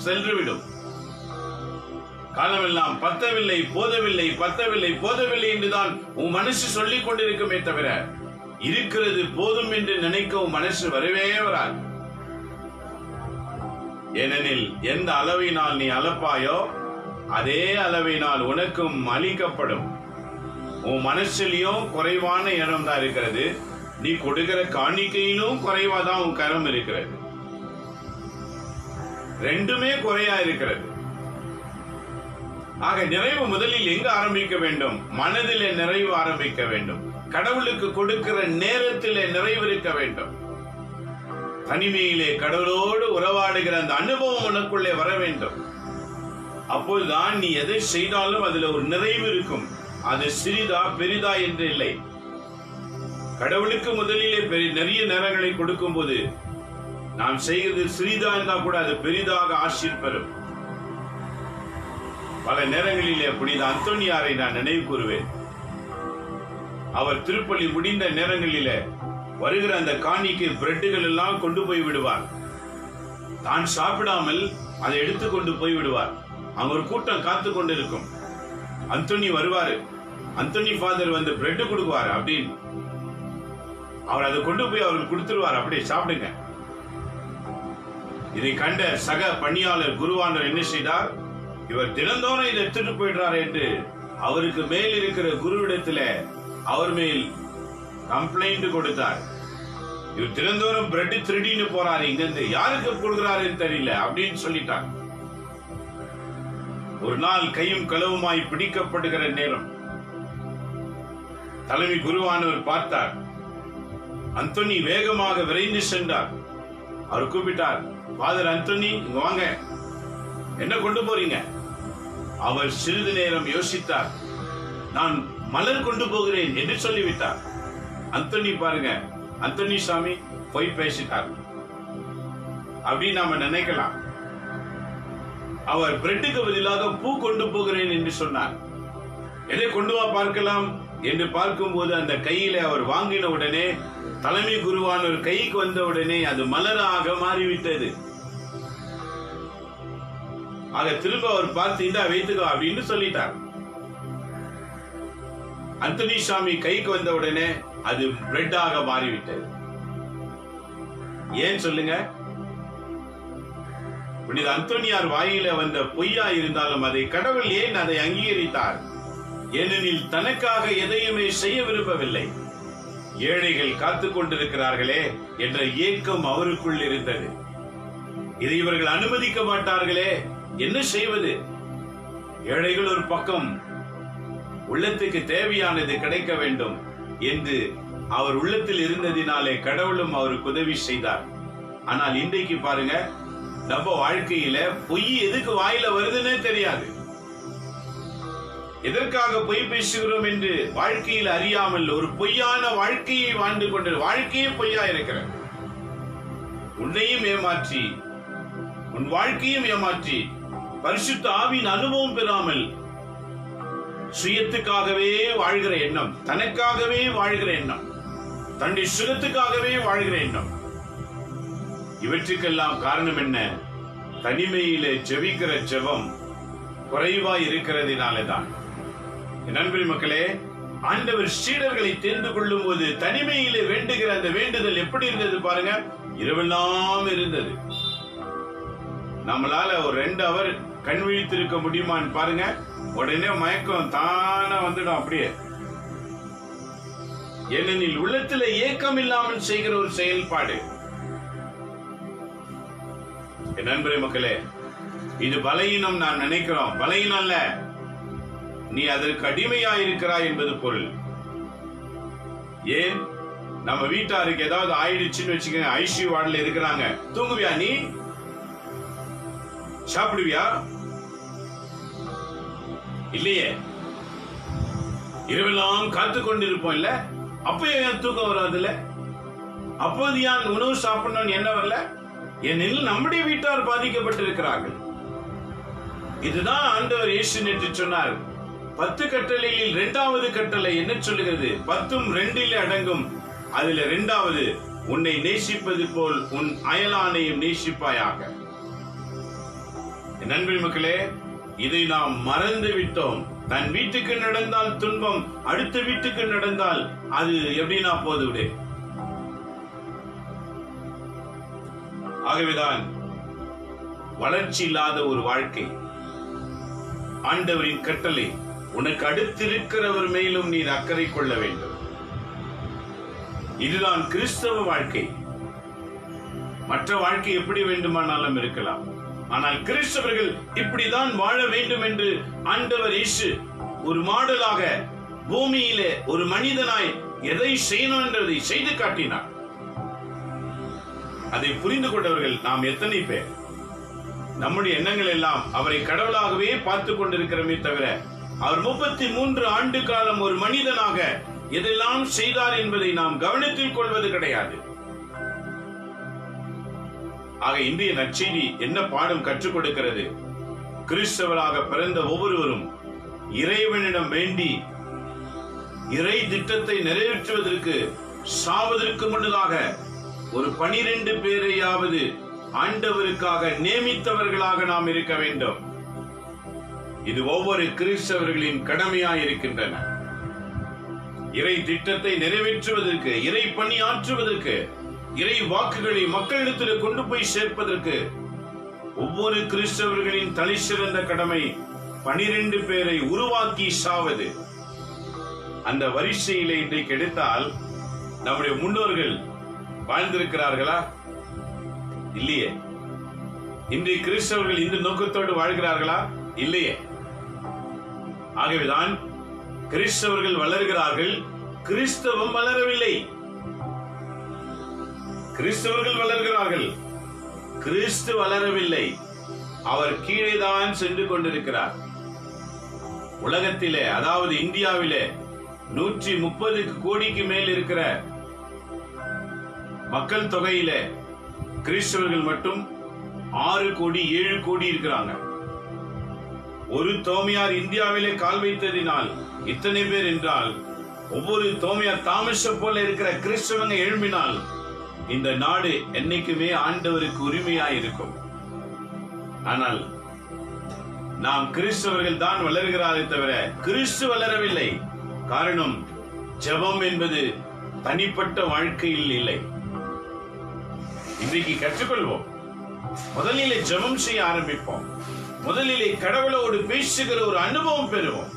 Speaker 1: சென்றுவிடும். காலமெல்லாம் பத்தவில்லை போதவில்லை, பத்தவில்லை போதவில்லை என்றுதான் உன் மனசு சொல்லிக் கொண்டிருக்குமே தவிர இருக்கிறது போதும் என்று நினைக்க உன் மனசு வரவே வராது. ஏனெனில் எந்த அளவினால் நீ அளப்பாயோ அதே அளவினால் உனக்கும் அளிக்கப்படும். உன் மனசிலையும் குறைவான இடம் தான் இருக்கிறது. நீ கொடுக்கிற காணிக்கையிலும் குறைவாதான் உன் கரம் இருக்கிறது. ரெண்டுமே குறையா இருக்கிறது. ஆக நிறைவு முதலில் எங்க ஆரம்பிக்க வேண்டும்? மனதிலே நிறைவு ஆரம்பிக்க வேண்டும். கடவுளுக்கு கொடுக்கிற நேரத்திலே நிறைவு இருக்க வேண்டும். தனிமையிலே கடவுளோடு உறவாடுகிற அந்த அனுபவம் உனக்குள்ளே வர வேண்டும். அப்போதுதான் நீ எதை செய்தாலும் அதுல ஒரு நிறைவு இருக்கும். அது சிறிதா பெரிதா என்று இல்லை. கடவுளுக்கு முதலிலே நிறைய நேரங்களை கொடுக்கும் போது நாம் செய்கிறது சிறிதா இருந்தா கூட அது பெரிதாக ஆசீர் பெறும். பல நேரங்களிலே புனித அந்தோனியாரை நான் நினைவு கூறுவேன். அவர் திருப்பலி முடிந்த நேரங்களிலே வருகிற அந்த காணிக்கை பிரெட்டுகள் எல்லாம் கொண்டு போய் விடுவார். தான் சாப்பிடாமல் அதை எடுத்துக்கொண்டு போய் விடுவார். அங்க ஒரு கூட்டம் காத்து கொண்டு இருக்கும். அந்தோனி வருவாரு. அந்தோனி ஃபாதர் வந்து பிரெட் கொடுக்குவாரு அப்படின்னு அவர் அதை கொண்டு போய் அவருக்கு கொடுத்துருவார். அப்படியே சாப்பிடுங்க. இதை கண்ட சக பணியாளர் குருவானர் என்ன செய்தார்? இவர் தினந்தோறும் இதை எடுத்துட்டு போயிடுறார் என்று அவருக்கு மேல் இருக்கிற குருவிடத்துல அவர் மேல் கம்ப்ளைண்ட் கொடுத்தார். இவர் தினந்தோறும் பிரெட் திருடின்னு போறாரு, இங்கிருந்து யாருக்கு கொடுக்கிறாருன்னு தெரியல அப்படின்னு சொல்லிட்டார். ஒரு நாள் கையும் களவுமாய் பிடிக்கப்படுகிற நேரம் தலைமை குருவானவர் பார்த்தார். அந்தோனி வேகமாக விரைந்து சென்றார். அவர் கூப்பிட்டார், ஃபாதர் அந்தோனி இங்க வாங்க, என்ன கொண்டு போறீங்க? அவர் சிறிது நேரம் யோசித்தார். நான் மலர் கொண்டு போகிறேன் என்று சொல்லிவிட்டார். அந்தோனி பாருங்க, அந்தோனி சாமி போய் பேசிட்டார் அப்படின்னு நாம நினைக்கலாம். அவர் பிரெட்டுக்கு பதிலாக பூ கொண்டு போகிறேன் என்று சொன்னார். எதை கொண்டு வா பார்க்கலாம் என்று பார்க்கும்போது அந்த கையில அவர் வாங்கின உடனே, தலைமை குருவான ஒரு கைக்கு வந்த உடனே அது மலராக மாறிவிட்டது. ஆக திரும்ப அவர் பார்த்து இந்தா வைத்துக்கோ அப்படின்னு சொல்லிட்டார். அந்தோனி சாமி கைக்கு வந்த உடனே அது பிரெட்டாக மாறிவிட்டது. ஏன் சொல்லுங்க? புனித அந்தோனியார் வாயில வந்த பொய்யா இருந்தாலும் அதை கடவுள் ஏன் அதை அங்கீகரித்தார்? ஏனெனில் தனக்காக எதையுமே செய்ய விரும்பவில்லை. ஏழைகள் காத்துக் கொண்டிருக்கிறார்களே என்ற ஏக்கம் அவருக்குள் இருந்தது. இதை இவர்கள் அனுமதிக்க மாட்டார்களே, என்ன செய்வது? ஏழைகள் ஒரு பக்கம், உள்ளத்துக்கு தேவையானது கிடைக்க வேண்டும் என்று அவர் உள்ளத்தில் இருந்ததினாலே கடவுளும் அவருக்கு உதவி செய்தார். ஆனால் இன்றைக்கு பாருங்க, நம்ம வாழ்க்கையில பொய் எதுக்கு வாயில வருதுன்னே தெரியாது. எதற்காக பொய் பேசுகிறோம் என்று வாழ்க்கையில் அறியாமல் ஒரு பொய்யான வாழ்க்கையை வாழ்ந்து கொண்டு, வாழ்க்கையே பொய்யா இருக்கிற, உன்னையும் ஏமாற்றி உன் வாழ்க்கையும் ஏமாற்றி பரிசுத்த ஆவியின் அனுபவம் பெறாமல் சுயத்துக்காகவே வாழ்கிற எண்ணம், தனக்காகவே வாழ்கிற எண்ணம், தன்னுடைய சுகத்துக்காகவே வாழ்கிற எண்ணம். இவற்றுக்கெல்லாம் காரணம் என்ன? தனிமையிலே ஜெபிக்கிற ஜெபம் குறைவாய் இருக்கிறதினாலேதான். நண்பர் மக்களே, ஆண்டவர் சீடர்களை தேர்ந்து கொள்ளும் போது தனிமையிலே வேண்டுகிற அந்த வேண்டுதல் எப்படி இருந்தது பாருங்க. இரவெல்லாம் இருந்தது. நம்மளால ஒரு 2 அவர் கண் விழித்திருக்க முடியுமான்னு பாருங்க. உடனே மயக்கம் தானா வந்துடும் அப்படியே. ஏனெனில் உள்ளத்துல ஏக்கம் இல்லாமல் செய்கிற ஒரு செயல்பாடு. என் நண்பரே மக்களே, இது பலகீனம் நான் நினைக்கிறோம். பலகீனம் அல்ல, நீ அதற்கு அடிமையா இருக்கிறாய் என்பது பொருள். ஏன்? நம்ம வீட்டாருக்கு ஏதாவது ஆயிடுச்சுன்னு வச்சுக்கோங்க, ஐசியூ வார்டுல இருக்கிறாங்க, தூங்குவியா? நீ சாப்பிடுவியா? இல்லையே. இரவெல்லாம் காத்து கொண்டிருப்போம் இல்ல? அப்ப ஏன் தூக்கம் வராதுல்ல? அப்போது ஏன் உணவு சாப்பிடணும்னு என்ன வரல? ஏனெனில் நம்முடைய வீட்டார் பாதிக்கப்பட்டிருக்கிறார்கள். இதுதான் ஆண்டவர் இயேசு நேற்று சொன்னார். 10 கட்டளையில் 2வது கட்டளை என்ன சொல்லுகிறது? 10ம் 2ல் அடங்கும். அதுல 2வது, உன்னை நேசிப்பது போல் உன் அயலானையும் நேசிப்பாயாக. நண்பர் மக்களே, இதை நாம் மறந்து விட்டோம். தன் வீட்டுக்கு நடந்தால் துன்பம், அடுத்த வீட்டுக்கு நடந்தால் அது எப்படின்னா போது விடு. ஆகவேதான் வளர்ச்சி இல்லாத ஒரு வாழ்க்கை. ஆண்டவரின் கட்டளை, உனக்கு அடுத்திருக்கிறவர் மேலும் நீ அக்கறை கொள்ள வேண்டும். இதுதான் கிறிஸ்தவ வாழ்க்கை. மற்ற வாழ்க்கை எப்படி வேண்டுமானாலும் இருக்கலாம், ஆனால் கிறிஸ்தவர்கள் இப்படிதான் வாழ வேண்டும் என்று ஆண்டவர் இயேசு ஒரு மாடலாக பூமியிலே ஒரு மனிதனாய் எதை செய்யணும் என்றதை செய்து காட்டினார். அதை புரிந்து கொண்டவர்கள் நாம் எத்தனை பேர்? நம்முடைய எண்ணங்கள் எல்லாம் அவரை கடவுளாகவே பார்த்து கொண்டிருக்கிறோமே தவிர, அவர் 33 ஆண்டு காலம் ஒரு மனிதனாக எதெல்லாம் செய்தார் என்பதை நாம் கவனத்தில் கொள்வது கிடையாது. ஆக இந்திய நற்செய்தி என்ன பாடம் கற்றுக் கொடுக்கிறது? கிறிஸ்தவராக பிறந்த ஒவ்வொருவரும் இறைவனிடம் வேண்டி இறை திட்டத்தை நிறைவேற்றுவதற்கு சாவதற்கு முன்னதாக ஒரு 12 பேரையாவது ஆண்டவருக்காக நியமித்தவர்களாக நாம் இருக்க வேண்டும். இது ஒவ்வொரு கிறிஸ்தவர்களின் கடமையாய் இருக்கின்றன. இறை திட்டத்தை நிறைவேற்றுவதற்கு, இறை பணி ஆற்றுவதற்கு, இறை வாக்குகளை மக்களிடத்தில் கொண்டு போய் சேர்ப்பதற்கு ஒவ்வொரு கிறிஸ்தவர்களின் தலை சிறந்த கடமை 12 பேரை உருவாக்கி சாவது. அந்த வரிசையிலே இன்றைக்கு எடுத்தால் நம்முடைய முன்னோர்கள் வாழ்ந்திருக்கிறார்களா? இல்லையே. இன்றைய கிறிஸ்தவர்கள் இந்த நோக்கத்தோடு வாழ்கிறார்களா? இல்லையே. ஆகவேதான் கிறிஸ்தவர்கள் வளர்கிறார்கள், கிறிஸ்தவம் வளரவில்லை. கிறிஸ்தவர்கள் வளர்கிறார்கள், கிறிஸ்து வளரவில்லை, அவர் கீழேதான் சென்று கொண்டிருக்கிறார். உலகத்திலே, அதாவது இந்தியாவிலே 130 கோடிக்கு மேல் இருக்கிற மக்கள் தொகையில கிறிஸ்தவர்கள் மட்டும் 6 கோடி 7 கோடி இருக்கிறாங்க. ஒரு தோமையார் இந்தியாவிலே கால் வைத்ததினால் இத்தனை பேர் என்றால், ஒவ்வொரு தோமையார் தாமஸை போல இருக்கிற கிறிஸ்தவங்க எழும்பினால் இந்த நாடு என்னைக்குமே ஆண்டவருக்கு உரிமையாய் இருக்கும். ஆனால் நாம் கிறிஸ்தவர்கள் தான் வளர்கிறாரே தவிர கிறிஸ்து வளரவில்லை. காரணம், ஜெபம் என்பது தனிப்பட்ட வாழ்க்கையில் இல்லை. இன்றைக்கு கற்றுக்கொள்வோம். முதலிலே ஜெபம் செய்ய ஆரம்பிப்போம். முதலிலே கடவுளோடு பேசுகிற ஒரு அனுபவம் பெறுவோம்.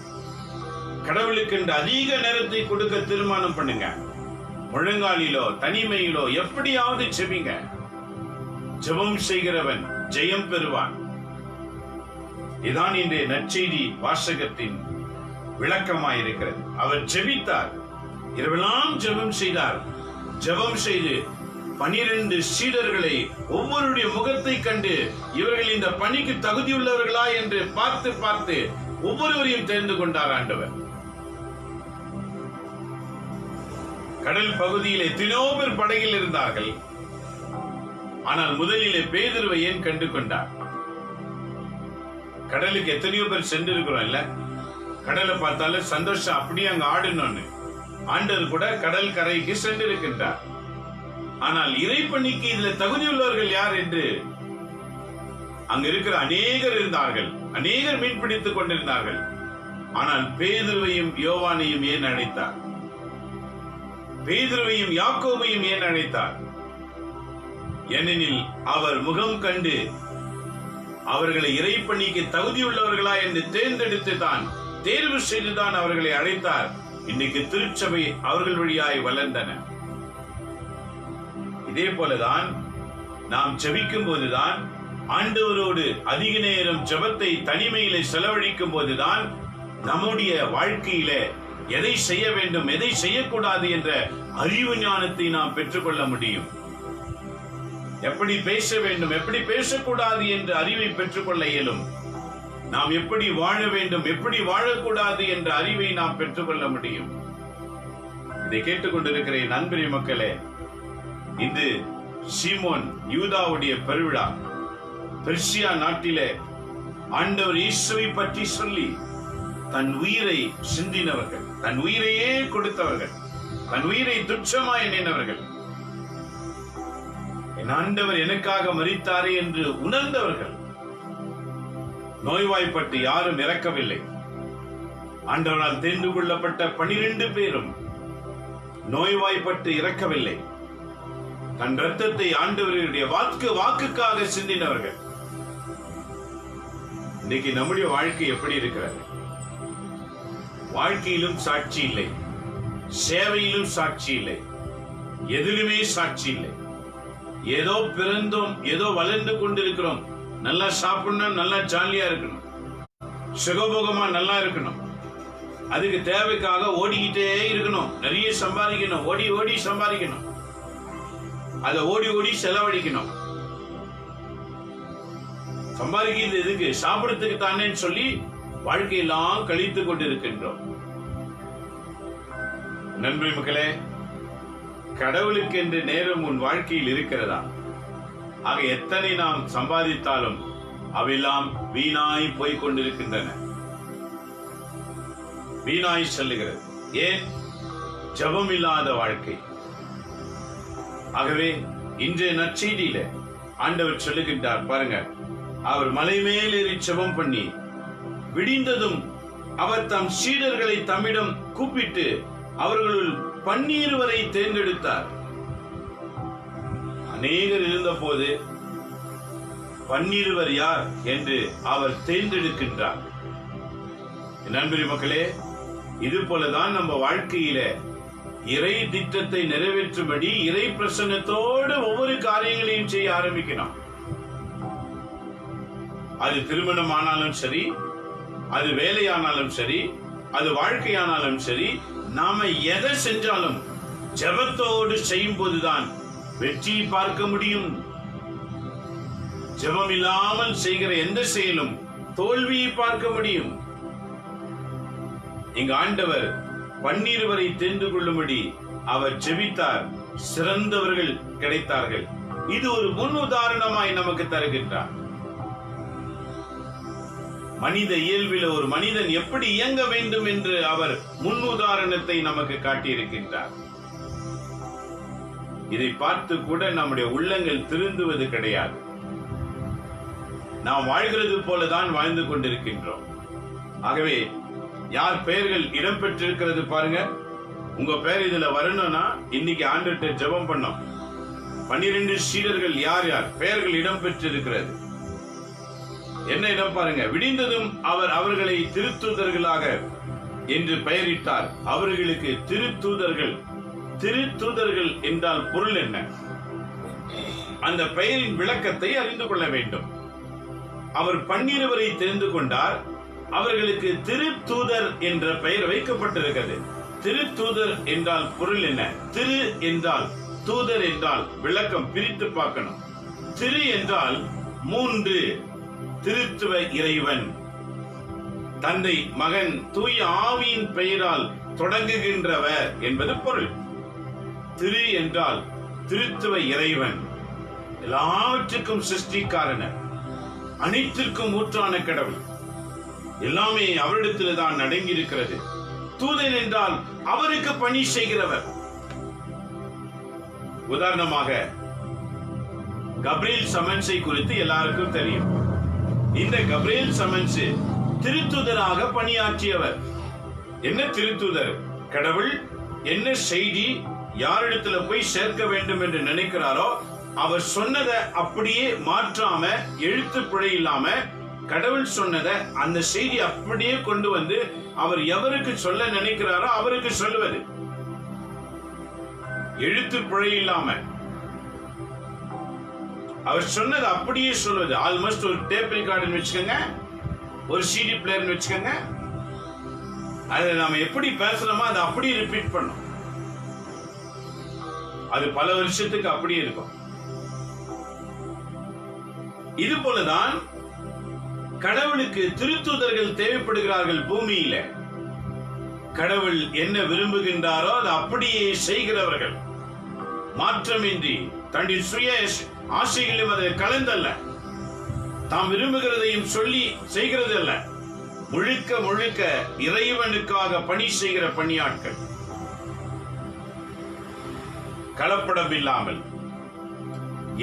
Speaker 1: கடவுளுக்கு என்று அதிக நேரத்தை கொடுக்க தீர்மானம் பண்ணுங்க. முழங்காலிலோ தனிமையிலோ எப்படியாவது ஜெபிங்க. ஜெபம் செய்கிறவன் ஜெயம் பெறுவான். இதான் இன்றைய நற்செய்தி வாசகத்தின் விளக்கமாயிருக்கிறது. அவர் ஜெபித்தார், இரவெல்லாம் ஜெபம் செய்தார். ஜெபம் செய்து 12 சீடர்களை ஒவ்வொருடைய முகத்தை கண்டு இவர்கள் இந்த பணிக்கு தகுதியுள்ளவர்களா என்று பார்த்து பார்த்து ஒவ்வொருவரையும் தெரிந்து கொண்டார் ஆண்டவர். கடல் பகுதியில் எத்தனையோ பேர் படகில் இருந்தார்கள். ஆனால் முதலிலே பேதுருவை ஏன் கண்டு கொண்டார்? கடலுக்கு எத்தனையோ பேர் சென்று இருக்கிறோம் இல்ல, கடலை பார்த்தாலும் சந்தோஷம் அப்படியே அங்க ஆடணும்னு. ஆண்டவர் கூட கடல் கரைக்கு சென்று இருக்கின்றார். ஆனால் இறைப்பணிக்கு இதுல தகுதியுள்ளவர்கள் யார் என்று அங்க இருக்கிற அநேகர் இருந்தார்கள். அநேகர் மீன் பிடித்துக் கொண்டிருந்தார்கள். ஆனால் பேதுருவையும் யோவானையும் ஏன் அழைத்தார்? பேதுருவையும் யாக்கோபையும் ஏன் அழைத்தார்? ஏனெனில் அவர் முகம் கண்டு அவர்களை இறைப்பணிக்கு தகுதியுள்ளவர்களா என்று தேர்ந்தெடுத்து தான், தேர்வு செய்துதான் அவர்களை அழைத்தார். இன்னைக்கு திருச்சபை அவர்கள் வழியாய் வளர்ந்தன. இதே போலதான் நாம் ஜெபிக்கும் போதுதான், ஆண்டவரோடு அதிக நேரம் ஜெபத்தை தனிமையிலே செலவழிக்கும் போதுதான் நம்முடைய வாழ்க்கையில எதை செய்ய வேண்டும், எதை செய்யக்கூடாது என்ற அறிவு ஞானத்தை நாம் பெற்றுக்கொள்ள முடியும். எப்படி பேச வேண்டும், எப்படி பேசக்கூடாது என்ற அறிவை பெற்றுக்கொள்ள இயலும். நாம் எப்படி வாழ வேண்டும், எப்படி வாழக்கூடாது என்ற அறிவை நாம் பெற்றுக்கொள்ள முடியும். இதை கேட்டுக்கொண்டிருக்கிற நண்பரி மக்களே, இது சீமோன் யூதாவுடைய பெருவிழா. பெர்சியா நாட்டிலே ஆண்டவர் இயேசுவை பற்றி சொல்லி தன் உயிரை சிந்தினவர்கள், தன் உயிரையே கொடுத்தவர்கள், தன் உயிரை துச்சமாய் எண்ணினவர்கள், என் ஆண்டவர் எனக்காக மரித்தாரே என்று உணர்ந்தவர்கள். நோய்வாய்ப்பட்டு யாரும் இறக்கவில்லை. ஆண்டவரால் தெரிந்து கொள்ளப்பட்ட 12 பேரும் நோய்வாய்ப்பட்டு இறக்கவில்லை. தன் ரத்தத்தை ஆண்டவருடைய வாக்குக்காக சிந்தினவர்கள். இன்னைக்கு நம்முடைய வாழ்க்கை எப்படி இருக்கிறது? வாழ்க்கையிலும் சாட்சி இல்லை, சேவையிலும் சாட்சி இல்லை, எதிலுமே சாட்சி இல்லை. ஏதோ பிறந்தோம், ஏதோ வளர்ந்து கொண்டிருக்கிறோம். நல்லா சாப்பிடணும், நல்லா ஜாலியா இருக்கணும், சுகபோகமா நல்லா இருக்கணும். அதுக்கு தேவைக்காக ஓடிக்கிட்டே இருக்கணும், நிறைய சம்பாதிக்கணும், ஓடி ஓடி சம்பாதிக்கணும், அதை ஓடி ஓடி செலவழிக்கணும். சம்பாதிக்கிறது எதுக்கு? சாப்பிடறதுக்கு தானே சொல்லி வாழ்க்கையெல்லாம் கழித்துக் கொண்டிருக்கின்றோம். நன்றி மக்களே, கடவுளுக்கு என்று நேரம் உன் வாழ்க்கையில் இருக்கிறதா? ஆக எத்தனை நாம் சம்பாதித்தாலும் அவையெல்லாம் வீணாய் போய் கொண்டிருக்கின்றன, வீணாய் செல்லுகிறது. ஏன்? ஜெபம் இல்லாத வாழ்க்கை. ஆகவே இன்றைய நற்செய்தியில ஆண்டவர் சொல்லுகின்றார் பாருங்க, அவர் மலை மேல் ஏறி ஜெபம் பண்ணி விடிந்ததும் அவர் தம் சீடர்களை தம்மிடம் கூப்பிட்டு அவர்களுள் 12 தேர்ந்தெடுத்தார். அநேகர் இருந்த போது 12 யார் என்று அவர் தேர்ந்தெடுக்கின்றார். நண்பரி மக்களே, இது போலதான் நம்ம வாழ்க்கையில இறை திட்டத்தை நிறைவேற்றும்படி இறை பிரசன்னத்தோடு ஒவ்வொரு காரியங்களையும் செய்ய ஆரம்பிக்கணும். அது திருமணம் ஆனாலும் சரி, அது வேலையானாலும் சரி, அது வாழ்க்கையானாலும் சரி, நாம எதை செஞ்சாலும் ஜெபத்தோடு செய்யும் போதுதான் வெற்றி பார்க்க முடியும். ஜெபம் இல்லாமல் செய்கிற எந்த செயலும் தோல்வியை பார்க்க முடியும். இங்கு ஆண்டவர் 12 தெரிந்து கொள்ளும்படி அவர் ஜெபித்தார். சிறந்தவர்கள் கிடைத்தார்கள். இது ஒரு முன் உதாரணமாய் நமக்கு தருகின்றார். மனித இயல்பில் ஒரு மனிதன் எப்படி இயங்க வேண்டும் என்று அவர் முன் உதாரணத்தை நமக்கு காட்டியிருக்கின்றார். இதை பார்த்து கூட நம்முடைய உள்ளங்கள் திருந்துவது கிடையாது. நாம் வாழ்கிறது போலதான் வாழ்ந்து கொண்டிருக்கின்றோம். ஆகவே யார் பெயர்கள் இடம்பெற்றிருக்கிறது பாருங்க. உங்க பெயர் இதுல வரணும்னா இன்னைக்கு ஆண்டவர்கிட்ட ஜெபம் பண்ணோம். 12 சீடர்கள் யார் யார் பெயர்கள் இடம்பெற்றிருக்கிறது? என்ன இடம் பாருங்க. விடிந்ததும் அவர் அவர்களை திருத்தூதர்களாக என்று பெயரிட்டார். அவர்களுக்கு திருத்தூதர்கள். திருத்தூதர்கள் என்றால் பொருள் என்ன? அந்த பெயரின் விளக்கத்தை அறிந்து கொள்ள வேண்டும். அவர் 12 தெரிந்து கொண்டார். அவர்களுக்கு திருத்தூதர் என்ற பெயர் வைக்கப்பட்டிருக்கிறது. திருத்தூதர் என்றால் பொருள் என்ன? திரு என்றால், தூதர் என்றால் விளக்கம் பிரித்து பார்க்கணும். திரு என்றால் 3, திருத்துவ இறைவன், தந்தை, மகன், தூய ஆவியின் பெயரால் தொடங்குகின்றவர் என்பது பொருள். திரு என்றால் திருத்துவ இறைவன், எல்லாவற்றுக்கும் சிருஷ்டிக்காரனர், அனைத்திற்கும் ஊற்றான கடவுள், எல்லாமே அவரிடத்தில் தான் அடங்கி இருக்கிறது. தூதன் என்றால் அவருக்கு பணி செய்கிறவர். உதாரணமாக கப்ரியேல் சமன்ஸை குறித்து எல்லாருக்கும் தெரியும். இந்த கப்ரியேல் சமன்ஸ் திருத்தூதராக பணியாற்றியவர். என்ன திருத்தூதர்? கடவுள் என்ன செய்தி யாரிடத்துல போய் சேர்க்க வேண்டும் என்று நினைக்கிறாரோ அவர் சொன்னதை அப்படியே மாற்றாம, எழுத்து பிழை இல்லாம, கடவுள் சொன்னதை அந்த செய்தி அப்படியே கொண்டு வந்து அவர் எவருக்கு சொல்ல நினைக்கிறாரோ அவருக்கு சொல்லுவது. எழுத்து பிழை இல்லாம அவர் சொன்னது அப்படியே சொல்வது. ஆல்மோஸ்ட் ஒரு டேப் ரெக்கார்டுன்னு வச்சுக்கோங்க, ஒரு சிடி பிளேயர்னு வச்சுக்கோங்க. அதை நாம எப்படி பேசலாமோ அதை அப்படியே ரிப்பீட் பண்ணும். அது பல வருஷத்துக்கு அப்படியே இருக்கும். இது போலதான் கடவுளுக்கு திருத்தூதர்கள் தேவைப்படுகிறார்கள். பூமியில கடவுள் என்ன விரும்புகின்றாரோ அதை அப்படியே செய்கிறவர்கள், மாற்றமின்றி தன்னுடைய சுய ஆசைகளும் அதை கலந்தல்ல, தாம் விரும்புகிறதையும் சொல்லி செய்கிறது அல்ல, முழுக்க முழுக்க இறைவனுக்காக பணி செய்கிற பணியாட்கள், கலப்படம் இல்லாமல்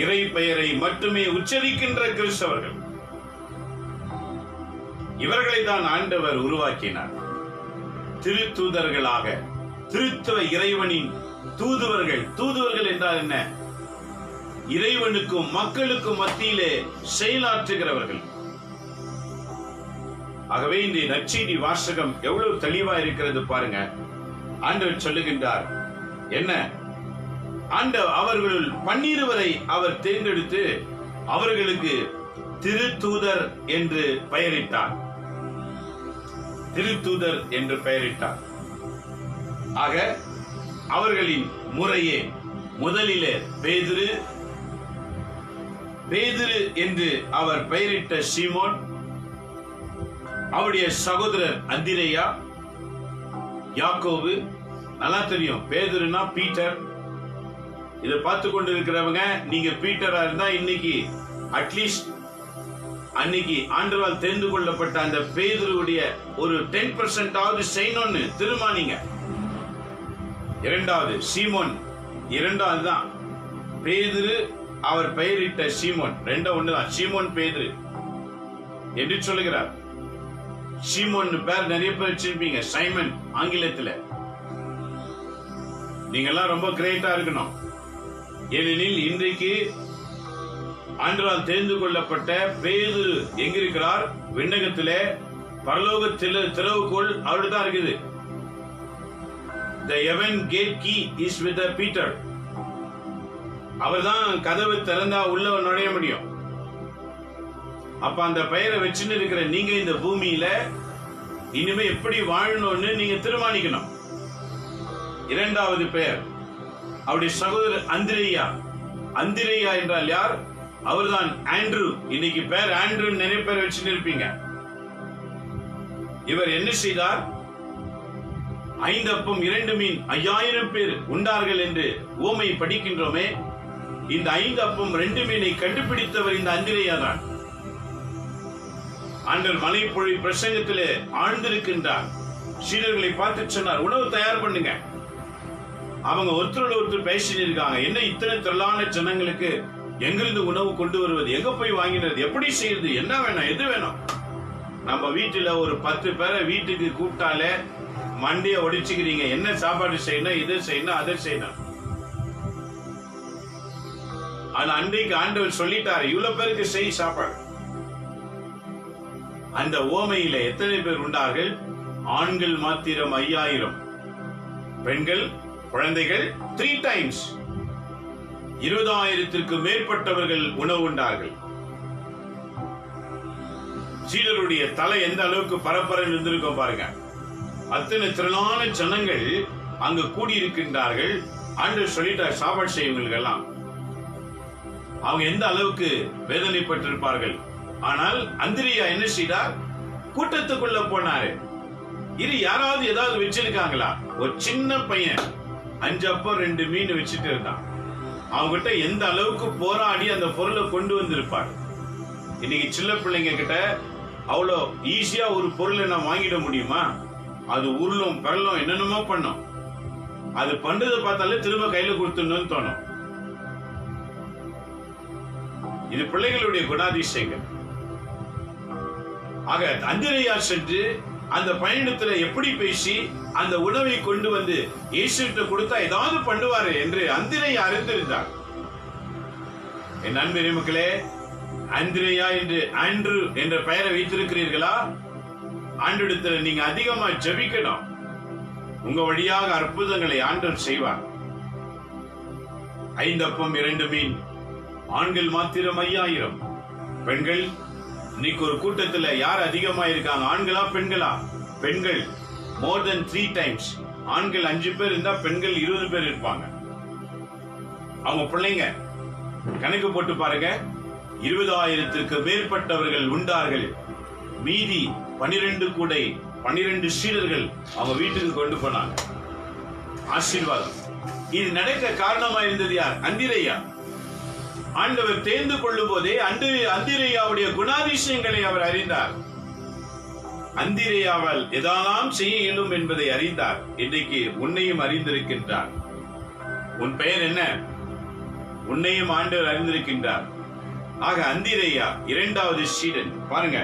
Speaker 1: இறை பெயரை மட்டுமே உச்சரிக்கின்ற கிறிஸ்தவர்கள். இவர்களை தான் ஆண்டவர் உருவாக்கினார் திருத்தூதர்களாக. திருத்துவ இறைவனின் தூதுவர்கள். தூதுவர்கள் என்றால் என்ன? இறைவனுக்கும் மக்களுக்கும் மத்தியிலே செயலாற்றுகிறவர்கள். ஆகவே இந்த நற்செய்தி வாசகம் எவ்வளவு தெளிவா இருக்கிறது பாருங்க. ஆண்டவர் சொல்லுகின்றார் என்ன? அவர்களுள் 12 அவர் தேர்ந்தெடுத்து அவர்களுக்கு திருத்தூதர் என்று பெயரிட்டார். திருத்தூதர் என்று பெயரிட்டார். ஆக அவர்களின் முறையே முதலிலே பேதுரு என்று அவர் பெயரிட்ட சீமோன், அவருடைய சகோதரர் அந்திரேயா, யாக்கோபு. நல்லா தெரியும், பேதுருனா பீட்டர். இதை பார்த்து கொண்டு இருக்கிறவங்க, நீங்க பீட்டரா இருந்தா இன்னைக்கு அட்லீஸ்ட் அன்னைக்கு ஆண்டவரால் தெரிந்து கொள்ளப்பட்ட அந்த பேதுருவுடைய ஒரு 10% செய்யணும்னு திருமானீங்க. இரண்டாவது சீமோன், இரண்டாவது தான் பேதுரு. அவர் பெயரிட்ட சீமோன் ரெண்டும் ஒண்ணுதான். சீமோன் பேதுரு என்று சொல்லுகிறார். சீமோன் பேர் நிறைய பேர் வச்சிருப்பீங்க. சைமன் ஆங்கிலத்துல. நீங்க எல்லாம் ரொம்ப கிரேட்டா இருக்கணும். ஏனெனில் இன்றைக்கு ஆண்டவரால் தெரிந்து கொள்ளப்பட்ட பேதுரு எங்க இருக்கிறார்? விண்ணகத்திலே பரலோக திறவுகோல் அவரு தான் இருக்குது. The heaven gate key is with the Peter. அவர்தான் கதவு திறந்தா உள்ள நுழைய முடியும். அப்ப அந்த பெயரை வச்சுன்னு இருக்கிற நீங்க இந்த பூமியில இனிமே எப்படி வாழணும்னு நீங்க தீர்மானிக்கணும். இரண்டாவது பெயர் அவருடைய சகோதரர் அந்திரேயா. அந்திரேயா என்றால் யார்? அவர்தான் ஆண்ட்ரூ. இன்னைக்கு பேர் ஆண்ட்ரூ நிறைய பேர் வச்சுட்டு இருப்பீங்க. இவர் என்ன செய்தார்? 5 அப்பம் 2 மீன் 5000 பேர் உண்டார்கள் என்று உவமை படிக்கின்றோமே. இந்த 5 அப்பம் 2 மீனை கண்டுபிடித்தவர் இந்த அந்திரேயா தான். ஆண்டவர் மலைப்பொழி பிரசங்கத்திலே ஆழ்ந்திருக்கின்றார். சீடர்களை பார்த்து சொன்னார், உணவு தயார் பண்ணுங்க. அவங்க ஒருத்தரோட ஒருத்தர் பேசிட்டு இருக்காங்க. என்ன இத்தனை திரளான ஜனங்களுக்கு எங்கிருந்து உணவு கொண்டு வருவது, எங்க போய் வாங்கினது, எப்படி செய்யறது, என்ன வேணும், எது வேணும்? நம்ம வீட்டுல ஒரு 10 பேரை வீட்டுக்கு கூப்பிட்டாலே மண்டிய ஒடிச்சுக்கிறீங்க. என்ன சாப்பாடு செய்யணும், இது செய்யணும், அதை செய்யணும். ஆனா அன்றைக்கு ஆண்டவர் சொல்லிட்டாரு, இவ்வளவு பேருக்கு செய் சாப்பாடு. அந்த ஓமையில எத்தனை பேர் உண்டார்கள்? ஆண்கள் மாத்திரம் 5000, பெண்கள் குழந்தைகள் 3 டைம்ஸ் 20,000க்கு மேற்பட்டவர்கள் உணவு உண்டார்கள். சீடருடைய தலை எந்த அளவுக்கு பரபரன்னு இருந்திருக்கும் பாருங்க. அத்தனை திரளான ஜனங்கள் அங்கு கூடியிருக்கின்றார்கள். ஆண்டவர் சொல்லிட்டார் சாப்பாடு செய்வங்களுக்கெல்லாம். அவங்க எந்த அளவுக்கு வேதனைப்பட்டிருப்பார்கள். ஆனால் அந்திரியா என்ன செய்தார்? கூட்டத்துக்குள்ள போனாரு. இது யாராவது ஏதாவது வச்சிருக்காங்களா? ஒரு சின்ன பையன் 5 அப்பம் 2 மீன் வச்சுட்டு இருந்தான். அவங்கிட்ட எந்த அளவுக்கு போராடி அந்த பொருளை கொண்டு வந்திருப்பார். இன்னைக்கு சின்ன பிள்ளைங்க கிட்ட அவ்வளோ ஈஸியா ஒரு பொருளை நான் வாங்கிட முடியுமா? அது உருளும் பரலும் என்னென்னமோ பண்ணும். அது பண்றதை பார்த்தாலே திரும்ப கையில கொடுத்துடணும்னு தோணும். இது பிள்ளைகளுடைய குணாதிசயங்கள். ஆக அந்திரேயா சென்று அந்த பயணத்துல எப்படி பேசி அந்த உணவை கொண்டு வந்து இயேசுவிட்ட கொடுத்தா ஏதாவது பண்ணுவாரு என்று அந்திரேயா அறிந்திருந்தார். என் அன்பு மக்களே, அந்திரேயா என்று ஆண்ட்ரூ என்ற பெயரை வைத்திருக்கிறீர்களா? ஆண்டவரிடத்துல நீங்க அதிகமா ஜெபிக்கணும். உங்க வழியாக அற்புதங்களை ஆண்டவர் செய்வார். 5 அப்பம் 2 மீன், ஆண்கள் மாத்திரம் 5000, பெண்கள். இன்னைக்கு ஒரு கூட்டத்துல யார் அதிகமா இருக்காங்க? ஆண்களா பெண்களா? பெண்கள் more than 3 times. ஆண்கள் 5 பேர் இருந்தா பெண்கள் 20 பேர் இருப்பாங்க. அவங்க பிள்ளைங்க கணக்கு போட்டு பாருங்க. 20,000க்கு மேற்பட்டவர்கள் உண்டார்கள். மீதி 12 கூடை 12 சீடர்கள் அவங்க வீட்டுக்கு கொண்டு போனாங்க. ஆசீர்வாதம். இது நடக்க காரணமா இருந்தது யார்? அந்திரேயா. ஆண்டவர் தேர்ந்து கொள்ளும் போதே அந்திரேயாவுடைய குணாதிசயங்களை அவர் அறிந்தார். அந்திரேயாவால் எதாலாம் செய்ய இயலும் என்பதை அறிந்தார். இன்றைக்கு உன்னையும் அறிந்திருக்கின்றார். உன் பெயர் என்ன? உன்னையும் ஆண்டவர் அறிந்திருக்கின்றார். ஆக அந்திரேயா 2வது சீடன். பாருங்க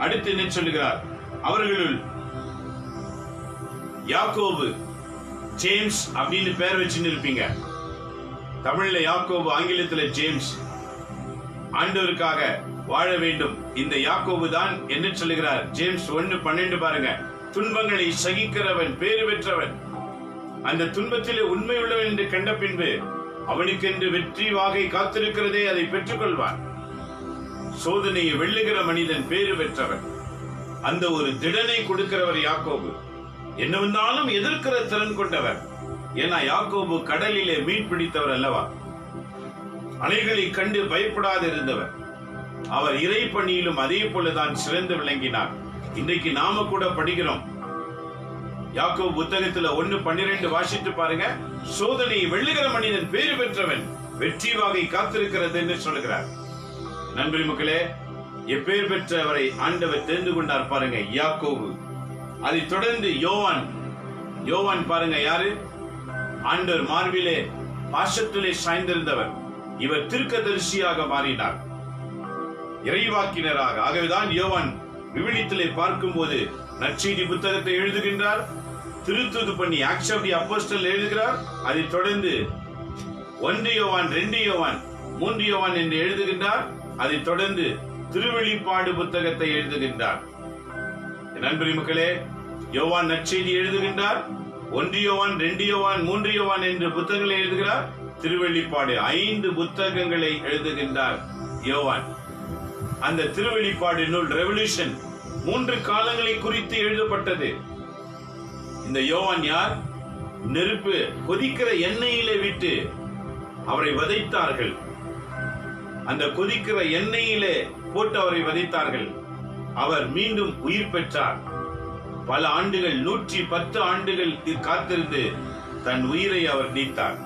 Speaker 1: அடுத்து என்ன சொல்லுகிறார்? அவர்களுள் யாக்கோபு, ஜேம்ஸ் அப்படின்னு பெயர் வச்சுன்னு இருப்பீங்க. தமிழ்ல யாக்கோபு, ஆங்கிலத்துல ஜேம்ஸ். ஆண்டவருக்காக வாழ வேண்டும். இந்த யாக்கோபு தான் என்ன சொல்லுகிறார்? ஜேம்ஸ் 1:12 பாருங்க. துன்பங்களை சகிக்கிறவன் பேறு பெற்றவன், அந்த துன்பத்திலே உண்மை உள்ளவன் என்று கண்ட பின்பு அவனுக்கென்று வெற்றி வாகை காத்திருக்கிறதே, அதை பெற்றுக் கொள்வான். சோதனையை வெல்லுகிற மனிதன் பேறு பெற்றவன். அந்த ஒரு திடனை கொடுக்கிறவர் யாக்கோபு. என்ன வந்தாலும் எதிர்க்கிற திறன் கொண்டவர். ஏன்னா யாக்கோபு கடலிலே மீன் பிடித்தவர் அல்லவா? அலைகளை கண்டு பயப்படாது இருந்தவர். அவர் இறை பணியிலும் அதே போலதான் சிறந்து விளங்கினார். இன்றைக்கு நாம கூட படிக்கிறோம். யாக்கோபு புத்தகத்துல 1:12 வாசித்து பாருங்க. சோதனையை வெல்லுகிற மனிதன் பேறு பெற்றவன், வெற்றி வாகை காத்திருக்கிறது என்று சொல்லுகிறார். நண்பரி மக்களே, எப்பேர் பெற்றவரை ஆண்டவர் தெரிந்து கொண்டார் பாருங்க, யாக்கோபு. அதை தொடர்ந்து யோவான். யோவான் பாருங்க யாரு? ஆண்டவர் மார்பிலே பாசத்திலே சாய்ந்திருந்தவர். இவர் தீர்க்கதரிசியாக மாறினார், இறைவாக்கினராக. ஆகவேதான் யோவான் விவிலியத்திலே பார்க்கும் போது நற்செய்தி புத்தகத்தை எழுதுகின்றார், திருத்துது பண்ணி ஆக்ட்ஸ் ஆஃப் தி அப்போஸ்டல் எழுதுகிறார். அதை தொடர்ந்து 1 யோவான், 2 யோவான், 3 யோவான் என்று எழுதுகின்றார். அதை தொடர்ந்து திருவெளிப்பாடு புத்தகத்தை எழுதுகின்றார். நண்பரி மக்களே, யோவான் நற்செய்தி எழுதுகின்றார், 1 யோவான், 2 யோவான், 3 யோவான் என்று புத்தகங்களை எழுதுகிறார். திருவெளிப்பாடு 5 புத்தகங்களை எழுதுகின்றார் யோவான். அந்த திருவெளிப்பாடு நூல் ரெவல்யூஷன் 3 காலங்களை குறித்து எழுதப்பட்டது. இந்த யோவான் யார்? நெருப்பு கொதிக்கிற எண்ணெயிலே விட்டு அவரை வதைத்தார்கள். அந்த கொதிக்கிற எண்ணெயிலே போட்டு அவரை வதைத்தார்கள். அவர் மீண்டும் உயிர் பெற்றார். பல ஆண்டுகள் 110 ஆண்டுகள் காத்திருந்து தன் உயிரை அவர் நீத்தார்.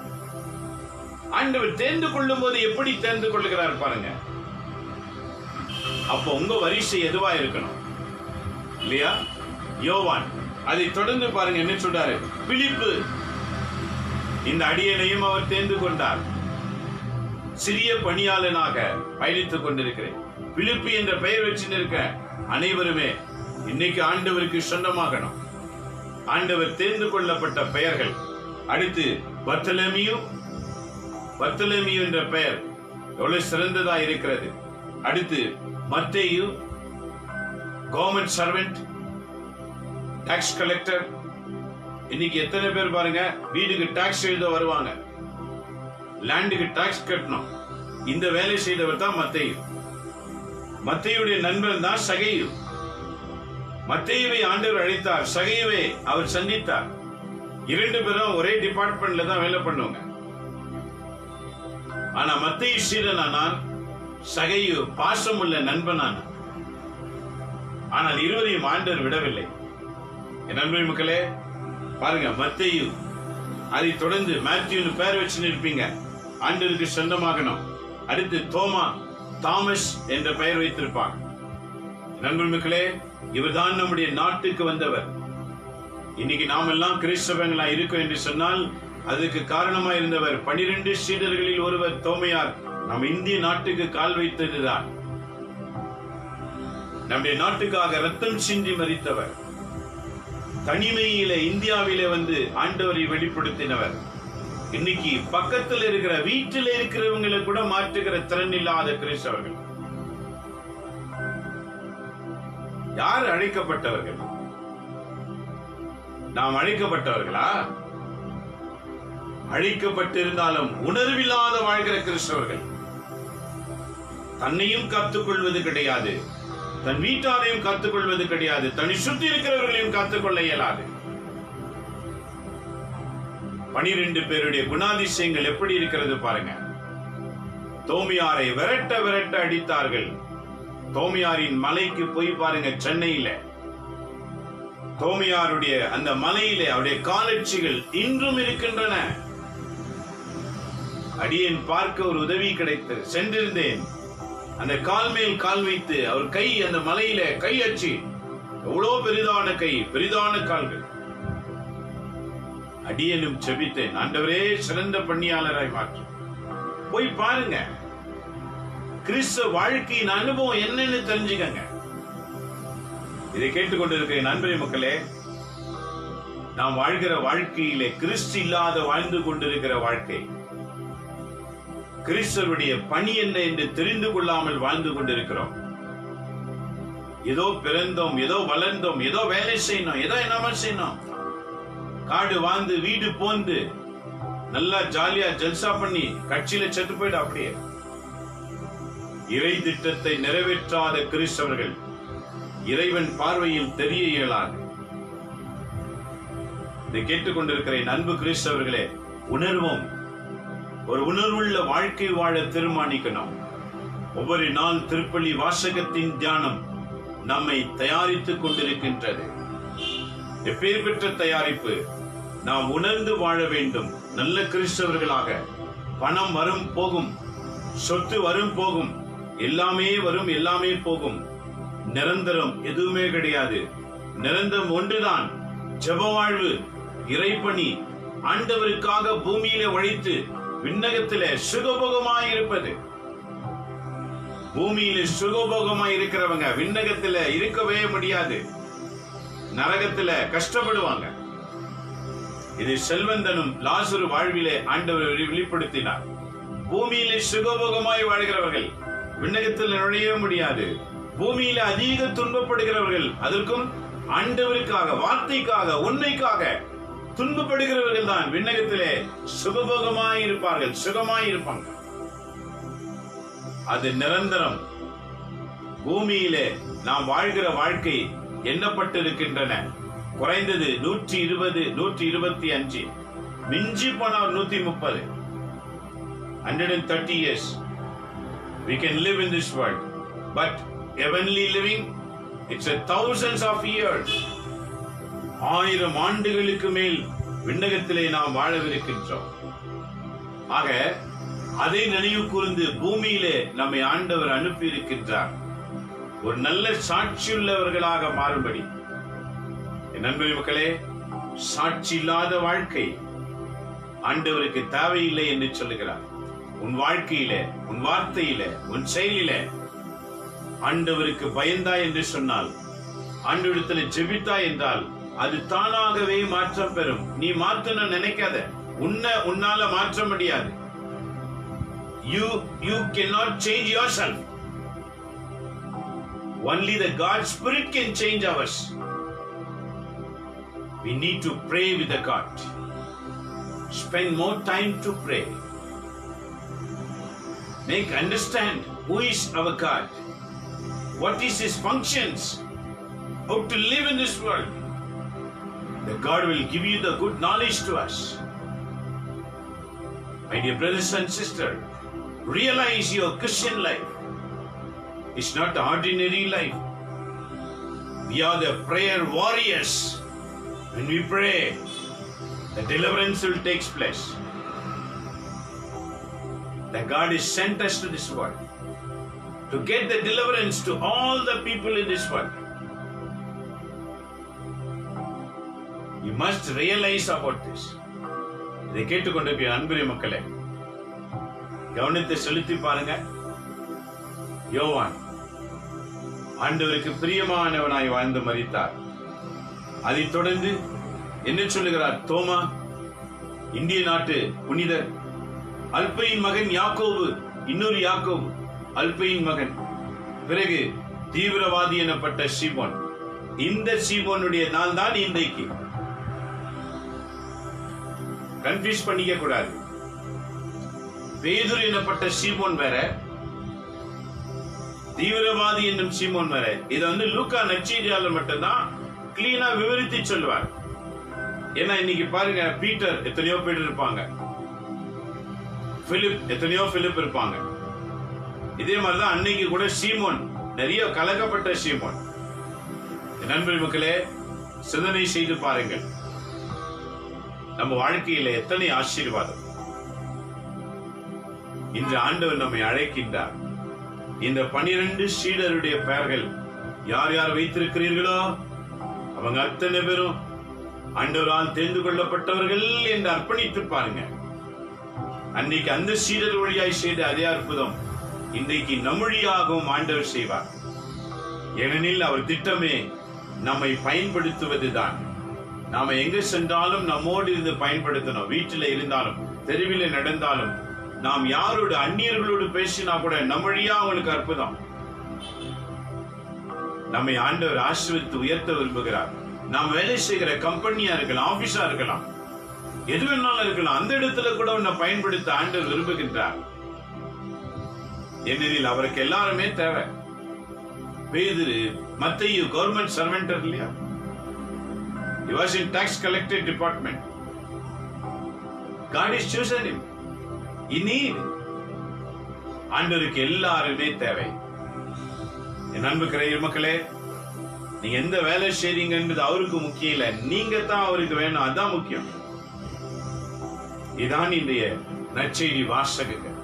Speaker 1: ஆண்டவர் தேர்ந்து கொள்ளும் போது எப்படி தேர்ந்து கொள்ளுகிறார் பாருங்க. அப்போ உங்க வரிசை எதுவா இருக்கணும் இல்லையா? யோவான் அதை தொடர்ந்து பாருங்க என்ன சொல்றாரு. பிலிப்பு, இந்த அடியனையும் அவர் தேர்ந்து கொண்டார். சிறிய பணியாளனாக பயணித்துக் கொண்டிருக்கிறேன். பிலிப்பு என்ற பெயர் வச்சிருக்க அனைவருமே இன்னைக்கு ஆண்டவருக்கு சொந்தமாகணும். ஆண்டவர் தேர்ந்து கொள்ளப்பட்ட பெயர்கள். அடுத்து பர்த்தலமியு என்ற பெயர் எவ்வளவு சிறந்ததா இருக்கிறது. அடுத்து மத்தேயு, கவர்மெண்ட் சர்வெண்ட், டாக்ஸ் கலெக்டர். இன்னைக்கு எத்தனை பேர் பாருங்க, வீடுக்கு டாக்ஸ் எழுத வருவாங்க, லேண்டுக்கு டாக்ஸ் கட்டணும். இந்த வேலை செய்தவர் தான் மத்தேயு. மத்தேயுடைய நண்பன் தான் சகையு. மத்தேயுவை ஆண்டவர் அழைத்தார், சகையுவை அவர் சந்தித்தார். 2 பேரும் ஒரே டிபார்ட்மெண்ட்ல தான் வேலை பண்ணுவாங்க. ஆனா மத்தேயு சீடனானான், சகையு பாசமுள்ள நண்பனான. ஆனால் இருவரையும் ஆண்டவர் விடவில்லை. என் நண்பர் மக்களே பாருங்க, மத்தேயு, அதை தொடர்ந்து மேத்யூன்னு பேர் வச்சு இருப்பீங்க, ஆண்டவருக்கு சொந்தமாகணும். அடுத்து தோமா, தாமஸ் என்ற பெயர் வைத்திருப்பார். நண்பர் மக்களே, இவர்தான் நம்முடைய நாட்டுக்கு வந்தவர். இன்னைக்கு நாம் எல்லாம் கிறிஸ்தவங்களா இருக்கோம் என்று சொன்னால் அதுக்கு காரணமா இருந்தவர் 12 சீடர்களில் ஒருவர் தோமையார். நம் இந்திய நாட்டுக்கு கால் வைத்ததுதான். நம்முடைய நாட்டுக்காக ரத்தம் சிந்தி மரித்தவர். தனிமையிலே இந்தியாவிலே வந்து ஆண்டவரை வெளிப்படுத்தினவர். இன்னைக்கு பக்கத்தில் இருக்கிற வீட்டில் இருக்கிறவங்களை கூட மாற்றுகிற திறன் இல்லாத கிறிஸ்தவர்கள். யார் அழைக்கப்பட்டவர்கள்? நாம் அழைக்கப்பட்டவர்களா? அழைக்கப்பட்டிருந்தாலும் உணர்வில்லாத வாழ்கிற கிறிஸ்தவர்கள். தன்னையும் காத்துக்கொள்வது கிடையாது, தன் வீட்டாரையும் காத்துக்கொள்வது கிடையாது, தன்னை சுற்றி இருக்கிறவர்களையும் காத்துக்கொள்ள இயலாது. 12 பேருடைய குணாதிசயங்கள் எப்படி இருக்கிறது பாருங்க. தோமியாரை விரட்ட விரட்ட அடித்தார்கள். தோமியாரின் மலைக்கு போய் பாருங்க, சென்னையில தோமியாருடைய அந்த மலையிலே அவருடைய காலட்சிகள் இன்றும் இருக்கின்றன. அடியேன் பார்க்க ஒரு உதவி கிடைத்தது, சென்றிருந்தேன். அந்த கால் மேல் கால் வைத்து அவர் கை அந்த மலையில கை அச்சு, எவ்வளவு பெரிதான கை, பெரிதான கால்கள். அடியேனும் செபித்தேன், ஆண்டவரே சிறந்த பணியாளராய் மாற்றும். போய் பாருங்க, கிறிஸ்தவ வாழ்க்கையின் அனுபவம் என்னன்னு தெரிஞ்சுக்கங்க. இதை கேட்டுக்கொண்டிருக்கிற நண்பரே மக்களே, நாம் வாழ்கிற வாழ்க்கையிலே கிறிஸ்து இல்லாத வாழ்ந்து கொண்டிருக்கிற வாழ்க்கை, கிறிஸ்தவருடைய பணி என்ன என்று தெரிந்து கொள்ளாமல் வாழ்ந்து கொண்டிருக்கிறோம். ஏதோ பிறந்தோம், ஏதோ வளர்ந்தோம், ஏதோ வேலை செய்யணும், ஏதோ என்னமா செய்யணும், காடு வாழ்ந்து வீடு போந்து நல்லா ஜாலியா ஜல்சா பண்ணி கட்சியில செத்து போயிடு. அப்படியே இறை திட்டத்தை நிறைவேற்றாத கிறிஸ்தவர்கள் இறைவன் பார்வையில் தெரிய இயலாது. இதை கேட்டுக்கொண்டிருக்கிற அன்பு கிறிஸ்தவர்களே, உணர்வோம். ஒரு உணர்வுள்ள வாழ்க்கை வாழ தீர்மானிக்கணும். ஒவ்வொரு நாள் திருப்பலி வாசகத்தின் தியானம் நம்மை தயாரித்துக் கொண்டிருக்கின்றது. எப்பேர் பெற்ற தயாரிப்பு! நாம் உணர்ந்து வாழ வேண்டும். நல்ல கிறிஸ்தவர்களாக. பணம் வரும் போகும், சொத்து வரும் போகும், எல்லாமே வரும், எல்லாமே போகும். நிரந்தரம் எதுவுமே கிடையாது. நிரந்தரம் ஒன்றுதான், ஜெப வாழ்வு, இறைப்பணி, ஆண்டவருக்காக பூமியிலே உழைத்து விண்ணகத்திலே சுகபோகமாய் இருப்பது. பூமியிலே சுகபோகமாய் இருக்கிறவங்க விண்ணகத்தில இருக்கவே முடியாது, நரகத்தில கஷ்டப்படுவாங்க. இது செல்வந்தனும் லாசரு வாழ்விலே ஆண்டவர் வெளிப்படுத்தினார். பூமியிலே சுகபோகமாய் வாழ்கிறவர்கள் விண்ணகத்தில் நுழைய முடியாது. பூமியில அதிக துன்பப்படுகிறவர்கள், அதற்கும் ஆண்டவருக்காக, வார்த்தைக்காக, உண்மைக்காக துன்பப்படுகிறவர்கள் தான் விண்ணகத்திலே சுகபோகமாய் இருப்பார்கள், சுகமாய் இருப்பாங்க. அது நிரந்தரம். பூமியிலே நாம் வாழ்கிற வாழ்க்கை எண்ணப்பட்டிருக்கின்றன. குறைந்தது 120, 125, மிஞ்சி போனால் 130, 130 years. We can live in this world, but heavenly living, it's a thousands of years. 1000 ஆண்டுகளுக்கு மேல் விண்ணகத்திலே நாம் வாழவிருக்கின்றோம். ஆக அதை நினைவு கூர்ந்து பூமியிலே நம்மை ஆண்டவர் அனுப்பி இருக்கின்றார், ஒரு நல்ல சாட்சியுள்ளவர்களாக மாறும்படி. என் நண்பர் மக்களே, சாட்சி இல்லாத வாழ்க்கை ஆண்டவருக்கு தேவையில்லை என்று சொல்லுகிறார். உன் வாழ்க்கையில, உன் வார்த்தையில, உன் செயலில ஆண்டவருக்கு பயந்தாய் என்று சொன்னால், ஆண்டவரிடத்தில் ஜெபித்தாய் என்றால் அது தானாகவே மாற்றம் பெறும். நீ மாற்றணும் நினைக்காத, உன்னால மாற்ற முடியாது. You cannot change yourself. Only the God's Spirit can change ours. We need to pray with the God. Spend more time to pray. Understand who is our God, what is His functions, how to live in this world. The God will give you the good knowledge to us. My dear brothers and sisters, realize your Christian life is not the ordinary life. We are the prayer warriors. When we pray, the deliverance will take place. That God has sent us to this world to get the deliverance to all the people in this world. You must realize about this. இதை கேட்டுக்கொண்டிருக்கிற அன்புரிய மக்களே, கவனத்தை செலுத்தி பாருங்க. யோவான் ஆண்டவருக்கு பிரியமானவனாய் வாழ்ந்து மரித்தார். அதைத் தொடர்ந்து என்ன சொல்லுகிறார்? தோமா, இந்திய நாட்டு புனிதர், அல்பையின் மகன் யாக்கோபு, இன்னொரு யாக்கோபு அல்பையின் மகன், பிறகு தீவிரவாதி எனப்பட்ட சீமோன். இந்த சீமோனுடைய நாள் தான் இன்றைக்கு. கன்ஃபியூஸ் பண்ணிக்க கூடாது. பேதுரு எனப்பட்ட சீமோன் வேற, தீவிரவாதி என்னும் சீமோன் வேற. இதை லூக்கா நற்செய்தியாளர் மட்டும்தான் கிளீனா விவரித்து சொல்லுவார். ஏன்னா இன்னைக்கு பாருங்க, பீட்டர் எத்தனையோ பேர் இருப்பாங்க, பிலிப் எத்தனையோ பிலிப் இருப்பாங்க. இதே மாதிரிதான் அன்னைக்கு கூட சீமோன், நிறைய கலக்கப்பட்ட சீமோன். நண்பர் மக்களே, சிந்தனை செய்து பாருங்கள். நம்ம வாழ்க்கையில எத்தனை ஆசீர்வாதம் இன்று ஆண்டவர் நம்மை அழைக்கின்றார். இந்த 12 சீடருடைய பெயர்கள் யார் யார் வைத்திருக்கிறீர்களோ அவங்க அத்தனை பேரும் ஆண்டவரால் தெரிந்து கொள்ளப்பட்டவர்கள் என்று அர்ப்பணித்து பாருங்க. அன்னைக்கு அந்த சீடர் வழியாய் செய்த அதே அற்புதம் இன்றைக்கு நம்மொழியாகவும் ஆண்டவர் செய்வார். ஏனெனில் அவர் திட்டமே நம்மை பயன்படுத்துவதுதான். நாம எங்க சென்றாலும் நம்மோடு இருந்து பயன்படுத்தணும். வீட்டில இருந்தாலும், தெருவில நடந்தாலும், நாம் யாரோடு அந்நியர்களோடு பேசினா கூட நம்மழியா அவங்களுக்கு அற்புதம். நம்மை ஆண்டவர் ஆசீர்வதித்து உயர்த்த விரும்புகிறார். நாம் வேலை செய்கிற கம்பெனியா இருக்கலாம், ஆபீஸா இருக்கலாம், எது வேணாலும் இருக்கலாம், அந்த இடத்துல கூட உன்னை பயன்படுத்த ஆண்டவர் விரும்புகின்றார். ஏனெனில் அவருக்கு எல்லாருமே தேவை. பேதுரு, மத்தேயு கவர்மெண்ட் சர்வெண்ட் இல்லையா? He was in tax collector department. God has chosen him. In need. ஆண்டவருக்கு எல்லாருமே தேவை. என் அன்பு கிரையர் மக்களே, நீங்க எந்த வேலை செய்றீங்க என்பது அவருக்கு முக்கியம் இல்ல, நீங்க தான் அவருக்கு வேணும், அதான் முக்கியம். இதான் இன்றைய நற்செய்தி வாசகங்கள்.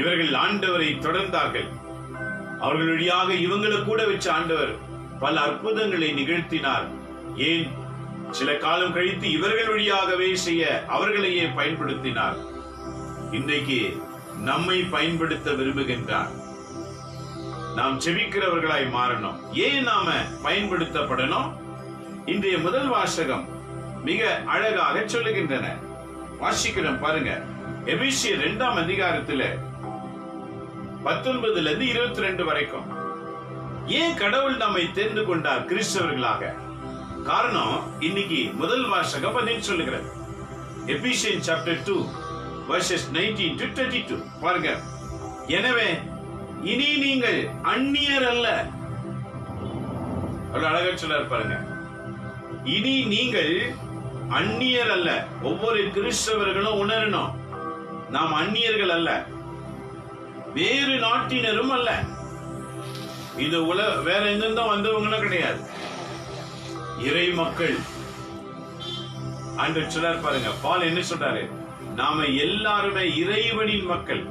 Speaker 1: இவர்கள் ஆண்டவரை தொடர்ந்தார்கள். அவர்கள் வழியாக இவங்களை கூட வச்சு ஆண்டவர் பல அற்புதங்களை நிகழ்த்தினார். ஏன், சில காலம் கழித்து இவர்கள் வழியாகவே செய்ய அவர்களையே பயன்படுத்தினார். இன்றைக்கு நம்மை பயன்படுத்த விரும்புகின்றார். நாம் செபிக்கிறவர்களாய் மாறணும். ஏன் நாம பயன்படுத்தப்படணும்? இன்றைய முதல் வாசகம் மிக அழகாக சொல்லுகின்றன. வாசிக்கிறோம் பாருங்க. எபேசியர் 2ஆம் அதிகாரத்துல 19 இருந்து 22 வரைக்கும். ஏன் கடவுள் நம்மை தெரிந்து கொண்டார் கிறிஸ்தவர்களாக? காரணம் இன்னைக்கு முதல் வாசகம் பதில் சொல்லுகிறது. எபிசியன் சாப்டர் 2 verses 19 to 22 பாருங்க. எனவே இனி நீங்கள் அந்நியர் அல்ல. அழகா சொல்றாரு பாருங்க. இனி நீங்கள் அந்நியர் அல்ல. ஒவ்வொரு கிறிஸ்தவர்களும் உணரணும், நாம் அந்நியர்கள் அல்ல. வேறு நாட்டினரும் அல்ல. இது வேற எங்கிருந்தும் வந்தவங்களும் கிடையாது, இறை மக்கள். ஆண்டு சொல்றார் பாருங்க, பால் என்ன சொல்றாரு, நாம எல்லாருமே இறைவனின் மக்கள்.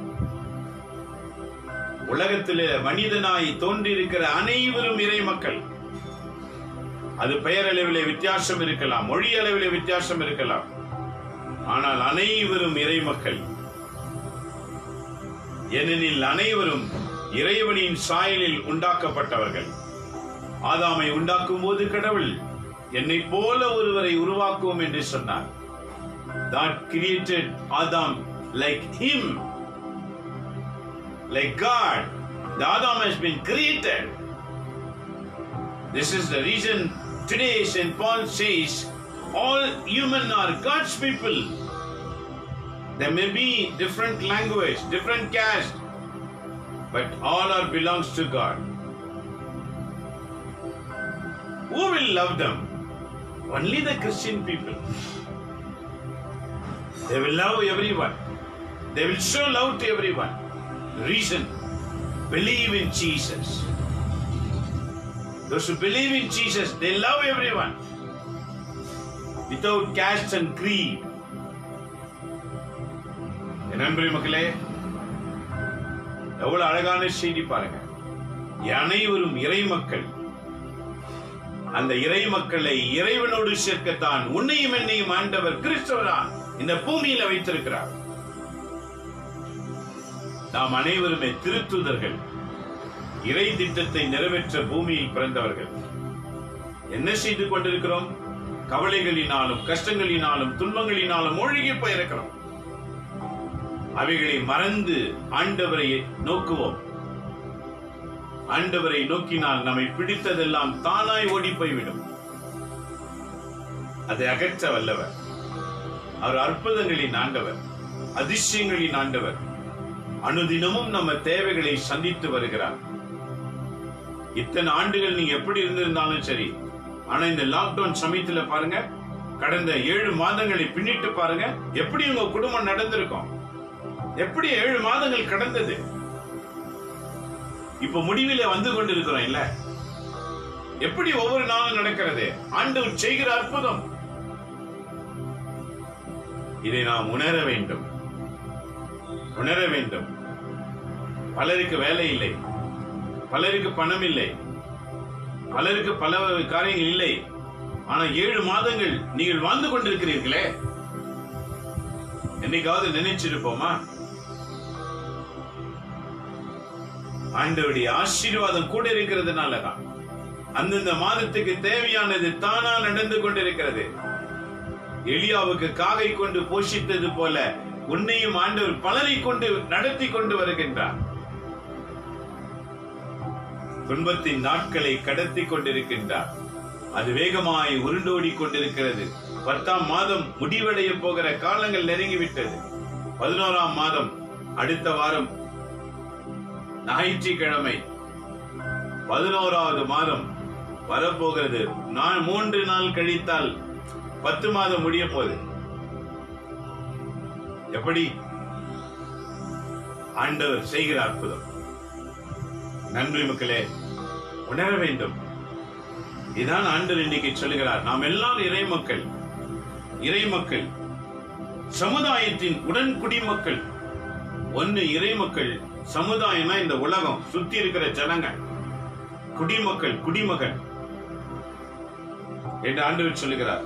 Speaker 1: உலகத்திலே மனிதனாய் தோன்றி இருக்கிற அனைவரும் இறை மக்கள். அது பெயரளவிலே வித்தியாசம் இருக்கலாம், மொழி அளவிலே வித்தியாசம் இருக்கலாம், ஆனால் அனைவரும் இறை மக்கள். ஏனெனில் அனைவரும் இறைவனின் சாயலில் உண்டாக்கப்பட்டவர்கள். ஆதாமை உண்டாக்கும் போது கடவுள் என்னை போல ஒருவரை உருவாக்குவோம் என்று சொன்னார். God created Adam like him, like God. The Adam has been created. This is the reason today St. Paul says all human are God's people. There may be different language, different caste, but all are belongs to God. Who will love them? Only the Christian people. They will love everyone. They will show love to everyone. Reason, believe in Jesus. Those who believe in Jesus, they love everyone without caste and creed. என் அன்பு மக்களே, எவ்வளவு அழகான செய்தி பாருங்க. அனைவரும் இறை மக்கள். அந்த இறை மக்களை இறைவனோடு சேர்க்கத்தான் உன்னையும் என்னையும் ஆண்டவர் கிறிஸ்துவரான் இந்த பூமியில வைத்திருக்கிறார். நாம் அனைவருமே திருத்துதர்கள், இறை திட்டத்தை நிறைவேற்ற பூமியில் பிறந்தவர்கள். என்ன செய்து கொண்டிருக்கிறோம்? கவலைகளினாலும் கஷ்டங்களினாலும் துன்பங்களினாலும் மூழ்கி போயிருக்கிறோம். அவைகளை மறந்து ஆண்டவரை நோக்குவோம். ஆண்டவரை நோக்கினால் நம்மை பிடித்ததெல்லாம் தானாய் ஓடி போய்விடும். அதை அகற்ற வல்லவர் அவர். அற்புதங்களின் ஆண்டவர், அதிசயங்களின் ஆண்டவர். அனுதினமும் நம்ம தேவைகளை சந்தித்து வருகிறார். இத்தனை ஆண்டுகள் நீங்க எப்படி இருந்திருந்தாலும் சரி, ஆனா இந்த லாக்டவுன் சமயத்துல பாருங்க, கடந்த 7 மாதங்களை பின்னிட்டு பாருங்க, எப்படி உங்க குடும்பம் நடந்திருக்கும், எப்படி 7 மாதங்கள் கடந்தது. இப்ப முடிவில வந்து கொண்டிருக்கிறோம் இல்ல, எப்படி ஒவ்வொரு நாளும் நடக்கிறது. ஆண்டவர் செய்கிற அற்புதம். இதை நாம் உணர வேண்டும், உணர வேண்டும். பலருக்கு வேலை இல்லை, பலருக்கு பணம் இல்லை, பலருக்கு பல காரியங்கள் இல்லை. ஆனா 7 மாதங்கள் நீங்கள் வாழ்ந்து கொண்டிருக்கிறீர்களே, என்னைக்காவது நினைச்சிருப்போமா? ஆண்டவருடைய ஆசீர்வாதம் கூட இருக்கிறதுனாலதான் அந்தந்த மாதத்துக்கு தேவையானது தானா நடந்து கொண்டிருக்கிறது. எலியாவுக்கு காகை கொண்டு போஷித்தது போல உன்னையும் ஆண்டவர் பலரை கொண்டு நடத்தி கொண்டு வருகின்றார். துன்பத்தின் நாட்களை கடத்தி கொண்டிருக்கின்றார். அது வேகமாய் உருண்டோடி கொண்டிருக்கிறது. 10ஆம் மாதம் முடிவடைய போகிற காலங்கள் நெருங்கிவிட்டது. 11ஆம் மாதம் அடுத்த வாரம் ஞாயிற்றுக்கிழமை 11வது மாதம் வரப்போகிறது. 3 நாள் கழித்தால் 10 மாதம் முடிய போகுது. எப்படி ஆண்டவர் செய்கிற அற்புதம். நன்றி மக்களே, உணர வேண்டும். இதான் ஆண்டவர் இன்னைக்கு சொல்லுகிறார். நாம் எல்லாரும் இறை மக்கள், இறை மக்கள், சமுதாயத்தின் உடன் குடிமக்கள். ஒன்னு இறை மக்கள், சமுதாயம்னா இந்த உலகம் சுத்தி இருக்கிற ஜனங்க. குடிமக்கள், குடிமகன் என்று ஆண்டவர் சொல்லுகிறார்.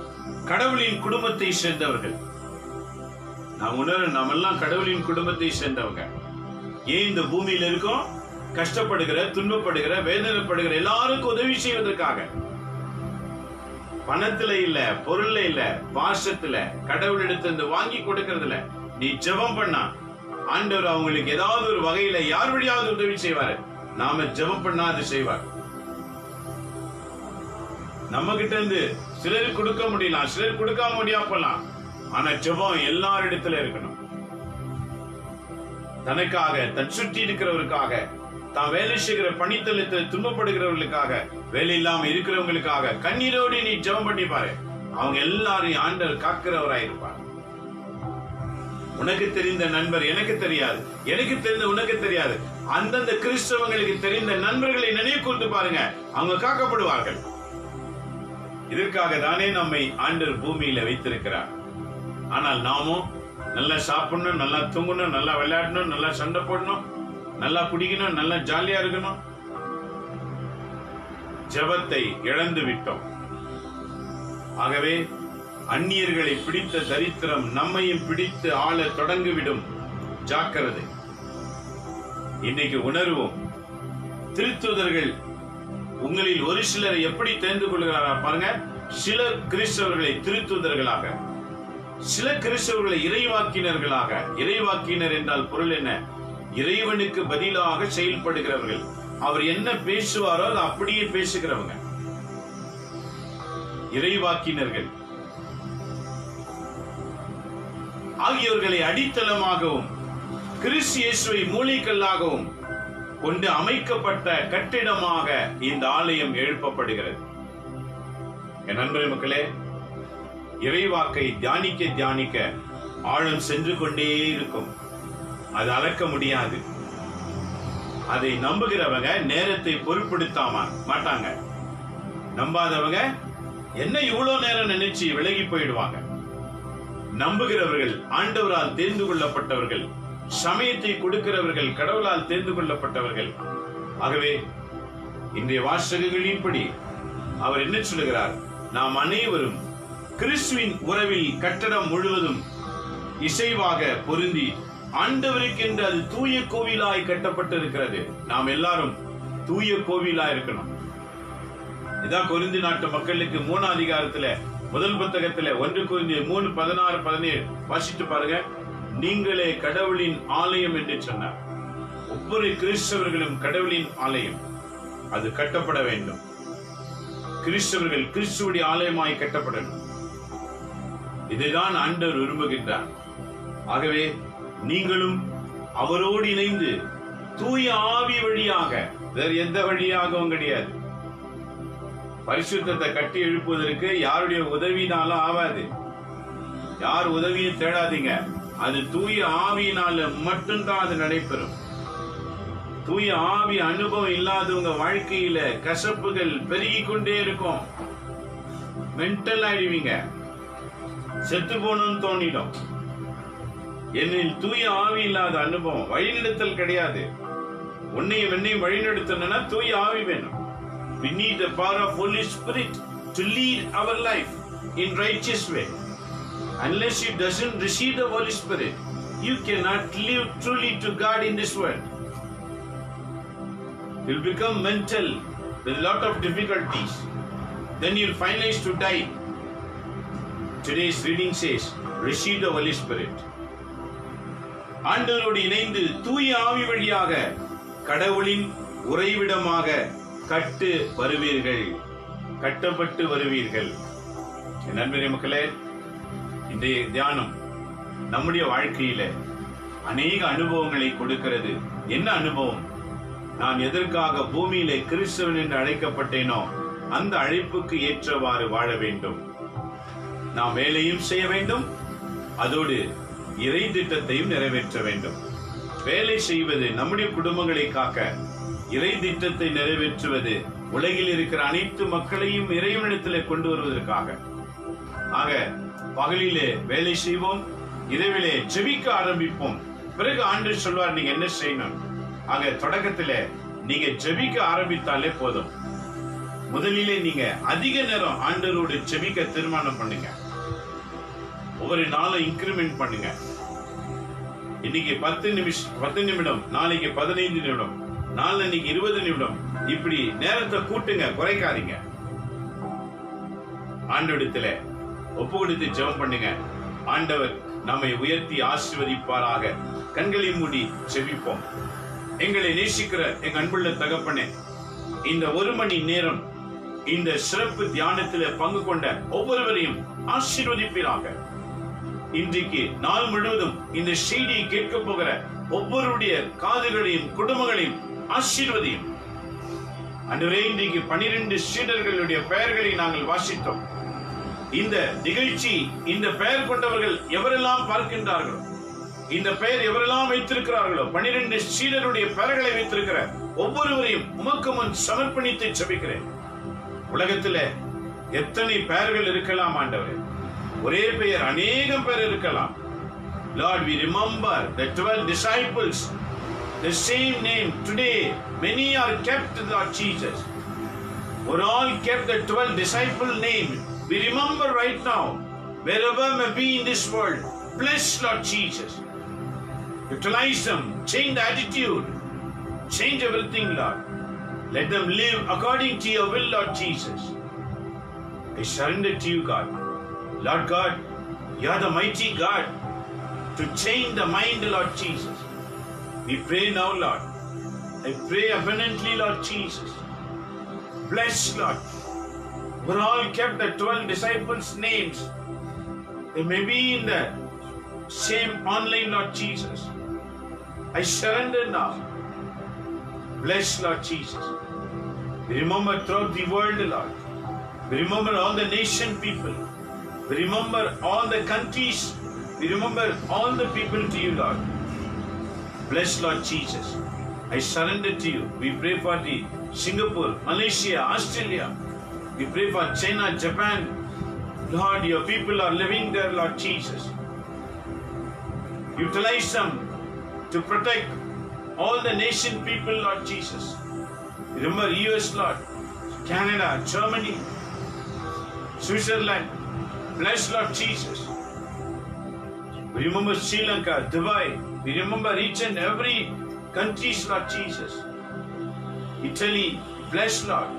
Speaker 1: கடவுளின் குடும்பத்தை சேர்ந்தவர்கள். நாம் உணர, நாம் எல்லாம் கடவுளின் குடும்பத்தை சேர்ந்தவங்க. ஏன் இந்த பூமியில இருக்கோம்? கஷ்டப்படுகிற, துன்பப்படுகிற, வேதனைப்படுகிற எல்லாருக்கும் உதவி செய்வதற்காக. பணத்துல இல்ல, பொருள்ல இல்ல, பாசத்துல, கடவுளிடத்திலிருந்து வாங்கி கொடுக்கறதுல. நீ ஜெபம் பண்ணா ஆண்டவர் அவங்களுக்கு ஏதாவது ஒரு வகையில யார் வழியாவது உதவி செய்வாரு. நாம ஜெபம் பண்ணா அது செய்வார். நம்ம கிட்ட இருந்து சிலர் கொடுக்க முடியலாம், சிலர் கொடுக்காம முடியாம போலாம். ஆனா ஜெபம் எல்லாரிடத்துல இருக்கணும். தனக்காக, தன் சுற்றி இருக்கிறவருக்காக, தான் வேலை செய்கிற பணித்தளத்தில் துன்பப்படுகிறவர்களுக்காக, வேலை இல்லாம இருக்கிறவங்களுக்காக கண்ணீரோடு நீ ஜெபம் பண்ணி பாரு. அவங்க எல்லாரையும் ஆண்டவர் காக்கிறவராயிருப்பார். உனக்கு தெரிந்த நண்பர் எனக்கு தெரியாது, எனக்கு தெரிந்த உனக்கு தெரியாது. அந்தந்த கிறிஸ்தவங்களுக்கு தெரிந்த நண்பர்களை நினைவு கூர்ந்து பாருங்க, அவங்க காக்கப்படுவார்கள். இதற்காக தானே நம்மை ஆண்டவர் பூமியில வைத்திருக்கிறார். ஆனால் நாமும் நல்லா சாப்பிடணும், நல்லா தூங்கணும், நல்லா விளையாடணும், நல்லா சண்டை போடணும், நல்லா குடிக்கணும், நல்லா ஜாலியா இருக்கணும். ஜெபத்தை இழந்து விட்டோம். ஆகவே அந்நியர்களை பிடித்த தரித்திரம் நம்மையும் பிடித்து ஆள தொடங்கிவிடும். ஜாக்கிரதை. இன்னைக்கு உணர்வோம். திருத்தூதர்கள் உங்களில் ஒரு சிலரை எப்படி தெரிந்து கொள்கிறாரா பாருங்க. சில கிறிஸ்தவர்களை திருத்தூதர்களாக, சில கிறிஸ்தவர்களை இறைவாக்கினர்களாக. இறைவாக்கினர் என்றால் பொருள் என்ன? இறைவனுக்கு பதிலாக செயல்படுகிறவர்கள். அவர் என்ன பேசுவாரோ அதை அப்படியே பேசுகிறவங்க இறைவாக்கினர்கள். ஆகியோர்களை அடித்தளமாகவும் கிறிஸ்து இயேசுவை மூலைக்கல்லாகவும் கொண்டு அமைக்கப்பட்ட கட்டிடமாக இந்த ஆலயம் எழுப்பப்படுகிறது. என் நண்பரே மக்களே, இறைவாக்கை தியானிக்க தியானிக்க ஆழம் சென்று கொண்டே இருக்கும். அது அளக்க முடியாது. அதை நம்புகிறவங்க நேரத்தை பொருட்படுத்தாம மாட்டாங்க. நம்பாதவங்க என்ன இவ்வளவு நேரம் நினைச்சு விலகி போயிடுவாங்க. நம்புகிறவர்கள், ஆண்டவரால் தேர்ந்து கொள்ளப்பட்டவர்கள், சமயத்தை கொடுக்கிறவர்கள், கடவுளால் தேர்ந்து கொள்ளப்பட்டவர்கள். ஆகவே இன்றைய வாசகங்களின்படி அவர் என்ன சொல்லுகிறார்? நாம் அனைவரும் கிறிஸ்துவின் உறவில் கட்டடம் முழுவதும் இசைவாக பொருந்தி ஆண்டவருக்கென்று அது தூய கோவிலாய் கட்டப்பட்டிருக்கிறது. நாம் எல்லாரும் தூய கோவிலா இருக்கணும். இதான் கொரிந்தி நாட்டு மக்களுக்கு 3 அதிகாரத்துல முதல் புத்தகத்துல 1 கொரிந்தியர் 3:16-17 வாசிட்டு பாருங்க. நீங்களே கடவுளின் ஆலயம் என்று சொன்னார். ஒவ்வொரு கிறிஸ்தவர்களும் கடவுளின் ஆலயம். அது கட்டப்பட வேண்டும். கிறிஸ்தவர்கள் கிறிஸ்துவுடைய ஆலயமாய் கட்டப்படணும். இதுதான் ஆண்டவர் விரும்புகின்றார். ஆகவே நீங்களும் அவரோடு இணைந்து தூய ஆவி வழியாக, வேறு எந்த வழியாகவும் கிடையாது. பரிசுத்தத்தை கட்டி எழுப்புவதற்கு யாருடைய உதவினாலும் ஆகாது. யார் உதவியும் தேடாதீங்க. அது தூய ஆவியினால மட்டும்தான் அது நடைபெறும். தூய ஆவி அனுபவம் இல்லாதவங்க வாழ்க்கையில கசப்புகள் பெருகி கொண்டே இருக்கும். மென்டல் ஆயிடுவீங்க. செத்து போகணும்னு தோணிடும். என்னில் தூய ஆவி இல்லாத அனுபவம், வழிநடத்தல் கிடையாது. உன்னையும் என்னையும் வழிநடத்தணும்னா தூய ஆவி வேணும். We need the power of Holy Spirit to lead our life in righteous way. Unless you doesn't receive the Holy Spirit, you cannot live truly to God in this world. You'll become mental with a lot of difficulties. Then you'll finalize to die. Today's reading says, receive the Holy Spirit. ஆண்டவரோடு இணைந்து தூய ஆவி வழியாக கடவுளின் உறைவிடமாக கட்டு வருவீர்கள், கட்டப்பட்டு வருவீர்கள். என் நண்பரே மக்களே, இன்றைய தியானம் நம்முடைய வாழ்க்கையில அநேக அனுபவங்களை கொடுக்கிறது. என்ன அனுபவம்? நான் எதற்காக பூமியிலே கிறிஸ்தவன் என்று அழைக்கப்பட்டேனோ அந்த அழைப்புக்கு ஏற்றவாறு வாழ வேண்டும். நாம் வேலையும் செய்ய வேண்டும், அதோடு இறை திட்டத்தையும் நிறைவேற்ற வேண்டும். வேலை செய்வது நம்முடைய குடும்பங்களை காக்க, இறை திட்டத்தை நிறைவேற்றுவது உலகில் இருக்கிற அனைத்து மக்களையும் இறைவனிடத்தில் கொண்டு வருவதற்காக. ஆக பகலிலே வேலை செய்வோம், இரவிலே ஜெபிக்க ஆரம்பிப்போம். பிறகு ஆண்டவர் சொல்வார் நீங்க என்ன செய்யணும். ஆக தொடக்கத்திலே நீங்க ஜெபிக்க ஆரம்பித்தாலே போதும். முதலிலே நீங்க அதிக நேரம் ஆண்டவரோடு ஜெபிக்க தீர்மானம் பண்ணுங்க. ஒவ்வொரு நாளும் இன்கிரிமெண்ட் பண்ணுங்க. இன்னைக்கு 10 நிமிடம், நாளைக்கு 15 நிமிடம், நாளைக்கு 20 நிமிடம், இப்படி நேரத்தை கூட்டுங்க, குறைக்காதீங்க. ஆண்டவரிடத்துல ஒப்பு கொடுத்து ஜெபம் பண்ணுங்க. ஆண்டவர் நம்மை உயர்த்தி ஆசீர்வதிப்பாராக. கண்களை மூடி ஜெபிப்போம். எங்களை நேசிக்கிற எங்க அன்புள்ள தகப்பனே, இந்த 1 மணி நேரம் இந்த சிறப்பு தியானத்தில் பங்கு கொண்ட ஒவ்வொருவரையும் ஆசீர்வதிப்பீராக. இன்றைக்கு நாள் முழுவதும் இந்த செய்தியை கேட்க போகிற ஒவ்வொருடைய காதுகளையும் குடும்பங்களையும் ஆசீர்வதியும். அன்றுவரே, இன்றைக்கு 12 சீடர்களுடைய பெயர்களை நாங்கள் வாசித்தோம். இந்த நிகழ்ச்சி, இந்த பெயர் கொண்டவர்கள் எவரெல்லாம் பார்க்கின்றார்களோ இந்த பெயர் எவரெல்லாம் வைத்திருக்கிறார்களோ 12 சீடருடைய பெயர்களை வைத்திருக்கிற ஒவ்வொருவரையும் உமக்கு முன் சமர்ப்பணித்து ஜெபிக்கிறேன். உலகத்துல எத்தனை பெயர்கள் இருக்கலாம் ஆண்டவரே, ஒரே பெயர் அநேகம் பேர் இருக்கலாம். Lord, we remember the 12 disciples, the same name today. Many are kept, Lord Jesus. Were all kept the 12 disciple name. We remember right now, wherever may be in this world. Bless, Lord Jesus. Utilize them, change the attitude, change everything, Lord. Let them live according to your will, Lord Jesus. I surrender to you, God. Lord God, you are the mighty God to change the mind, Lord Jesus. We pray now, Lord. I pray abundantly, Lord Jesus. Bless, Lord. We're all kept the 12 disciples' names. They may be in the same online, Lord Jesus. I surrender now. Bless, Lord Jesus. We remember throughout the world, Lord. We remember all the nation people. We remember all the countries. We remember all the people to you, Lord. Bless, Lord Jesus. I surrender to you. We pray for the Singapore, Malaysia, Australia. We pray for China, Japan. Lord, your people are living there, Lord Jesus. Utilize them to protect all the nation people, Lord Jesus. Remember US, Lord, Canada, Germany, Switzerland. Bless, Lord Jesus. We remember Sri Lanka, Dubai. We remember each and every country, Lord Jesus. Italy, bless, Lord.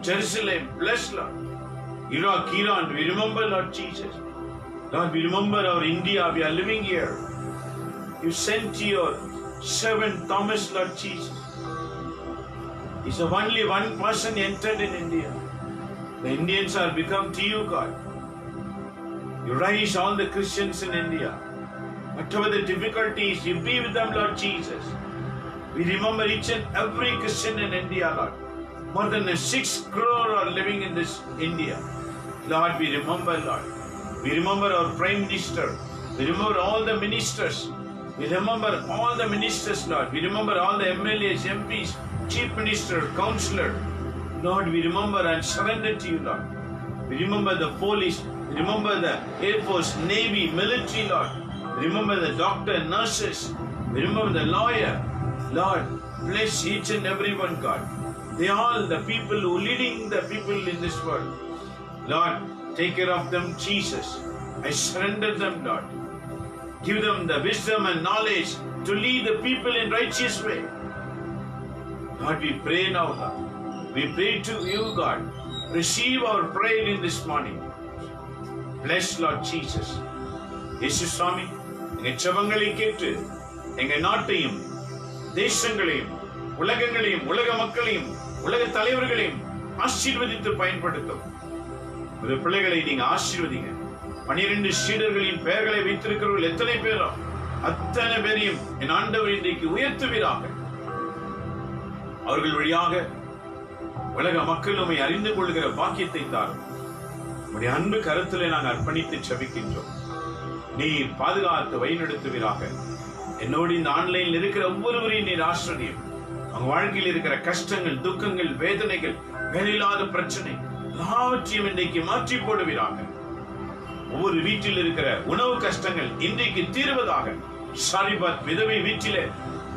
Speaker 1: Jerusalem, bless, Lord. Iraq, Iran, we remember, Lord Jesus. Lord, we remember our India. We are living here. You sent your servant Thomas, Lord Jesus. He's only one person entered in India. The Indians are become to you, God. You raise all the Christians in India. Whatever the difficulties, you be with them, Lord Jesus. We remember each and every Christian in India, Lord. More than 6 crore are living in this India. Lord, we remember, Lord. We remember our Prime Minister. We remember all the ministers. We remember all the ministers, Lord. We remember all the MLAs, MPs, Chief Minister, Councillor. Lord, we remember and surrender to you, Lord. We remember the police. We remember the Air Force, Navy, military, Lord. Remember the doctor, nurses. We remember the lawyer. Lord, bless each and everyone, God. They are all the people who leading the people in this world. Lord, take care of them, Jesus. I surrender them, Lord. Give them the wisdom and knowledge to lead the people in righteous way. Lord, we pray now, Lord. We pray to you, God. Receive our prayer in this morning. Bless, Lord Jesus. இயேசு சுவாமி, எங்க ஜெபங்களை கேட்டு எங்க நாட்டையும் தேசங்களையும் உலகங்களையும் உலக மக்களையும் உலக தலைவர்களையும் ஆசீர்வதித்து பயன்படுத்தும். ஒரு பிள்ளைகளை நீங்க ஆசீர்வதிங்க. 12 சீடர்களின் பெயர்களை வைத்திருக்கிறவர்கள் எத்தனை பேரோ அத்தனை பேரையும் என் ஆண்டவர் இன்றைக்கு உயர்த்துவீராக. அவர்கள் வழியாக உலக மக்கள் உம்மை அறிந்து கொள்கிற பாக்கியத்தை தாரும். உம்முடைய அன்பு கருத்திலே நாங்கள் அர்ப்பணித்து ஜெபிக்கின்றோம். நீர் பாதுகாத்து வழிநடத்துவீராக. என்னோடு இந்த ஆன்லைனில் இருக்கிற ஒவ்வொருவரையும் நீர் ஆசிரியம். அவங்க வாழ்க்கையில் இருக்கிற கஷ்டங்கள், துக்கங்கள், வேதனைகள், வேலையில்லாத பிரச்சனை எல்லாவற்றையும் இன்றைக்கு மாற்றி போடுவீராக. ஒவ்வொரு வீட்டில் இருக்கிற உணவு கஷ்டங்கள் இன்றைக்கு தீர்வதாக. சாரிபாத் விதவை வீட்டிலே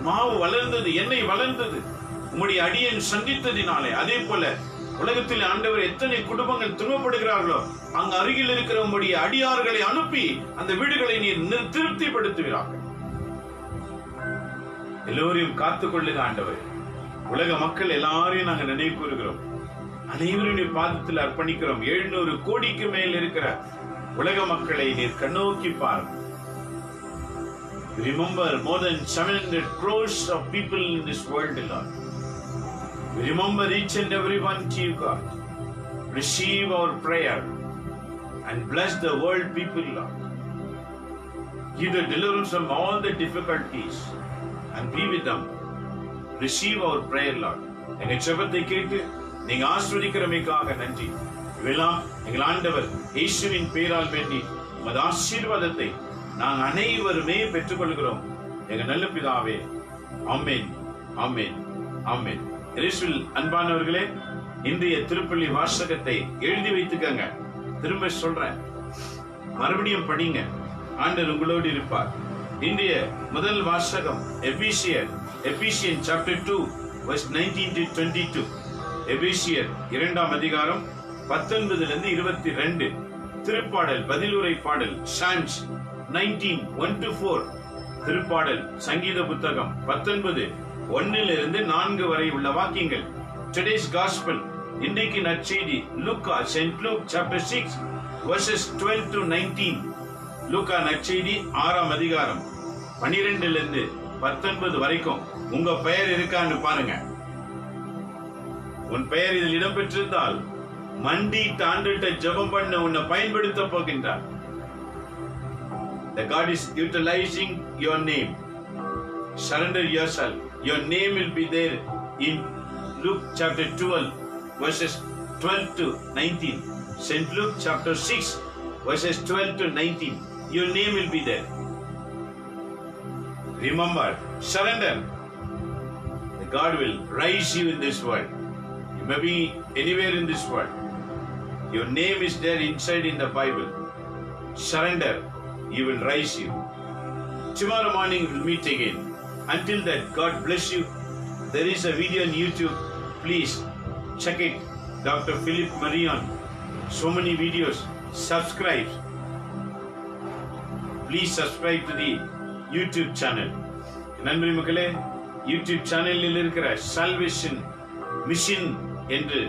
Speaker 1: மாவு வளர்ந்தது, எண்ணெய் வளர்ந்தது, உம்முடைய அடியேன் சந்தித்ததினாலே. அதே போல உலகத்தில் ஆண்டவர் எத்தனை குடும்பங்கள் துன்பப்படுகிறார்களோ அங்கு அருகில் இருக்கிற உம்முடைய அடியார்களை அனுப்பி அந்த வீடுகளை நீர் திருப்திப்படுத்துவீராக. எல்லோரையும் காத்துக்கொள்ளுங்க ஆண்டவர். உலக மக்கள் எல்லாரையும் நாங்கள் நினைவு கூறுகிறோம். அனைவருடைய பாதத்தில் அர்ப்பணிக்கிறோம். 700 கோடிக்கு மேல் இருக்கிற உலக மக்களை நீர் கண்ணோக்கி பாருங்க. Remember more than 700 crores of people in this world, Lord. We remember each and every one to you, God. Receive our prayer and bless the world people, Lord. Give the deliverance from all the difficulties and be with them. Receive our prayer, Lord. எங்க ஜெபத்தை கேட்டு நீங்க ஆசீர்வதிக்கிறமைக்காக நன்றி. இவெல்லாம் எங்கள் ஆண்டவர் இயேசுவின் பெயரால் வேண்டி உமது ஆசீர்வாதத்தை நாங்கள் அனைவருமே பெற்றுக்கொள்கிறோம் எங்க நல்ல பிதாவே. ஆமென், ஆமென், ஆமென். இயேசுவில் அன்பானவர்களே, இன்றைய திருப்பள்ளி வாசகத்தை எழுதி வைத்துக்கங்க. திரும்ப சொல்றேன், மறுபடியும் படிங்க. ஆண்டவர் உங்களோடு இருப்பார். இன்றைய முதல் வாசகம் எபேசியன் சாப்டர் 2 verse 19 to 22. எபேசியர் 2ஆம் அதிகாரம் 19 to 22. திருப்பாடல் பதிலுரை பாடல் Psalms 19 1 to 4. திருப்பாடல் சங்கீத புத்தகம் 19 1 to 4 வரை உள்ள வாக்கியங்கள். Today's gospel, இன்றைக்கு நற்செய்தி லூக்கா, saint Luke chapter 6 verses 12 to 19. லூக்கா நற்செய்தி 6ஆம் அதிகாரம் 12 to 19 வரைக்கும். உங்க பெயர் இருக்கான்னு பாருங்க. உன் பெயர் இதில் இடம்பெற்றிருந்தால் மண்டிட்டு ஆண்டுகிட்ட ஜெபம் பண்ண உன்னை பயன்படுத்த போகின்றார். The God is utilizing your name. Surrender yourself. Your name will be there in Luke chapter 12 verses 12 to 19. St. Luke chapter 6 verses 12 to 19. Your name will be there. Remember, surrender. God will raise you in this world. You may be anywhere in this world. Your name is there inside in the Bible. Surrender, He will raise you. Tomorrow morning we'll meet again. Until that, God bless you. There is a video on YouTube. Please check it. Dr. Philip Marion. So many videos. Subscribe. Please subscribe to the YouTube channel. நன்றி மக்களே. YouTube சேனலில் இருக்கிற salvation mission என்று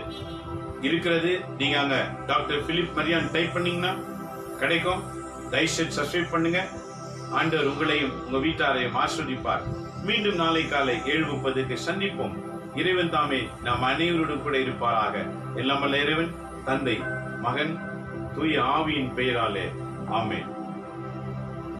Speaker 1: இருக்கிறது. நீங்க அங்க doctor Philip Maryan type பண்ணீங்கன்னா கிடைக்கும். தயவுசெய்து சப்ஸ்கிரைப் பண்ணுங்க. ஆண்டவர் உங்களையும் உங்க வீட்டாரையும் ஆசீர்வதிப்பார். மீண்டும் நாளை காலை 7:30 சந்திப்போம். இறைவன் தாமே நாம் அனைவரோடு கூட இருப்பாராக. எல்லாம் வல்ல இறைவன், தந்தை, மகன், தூய ஆவியின் பெயராலே ஆமென்.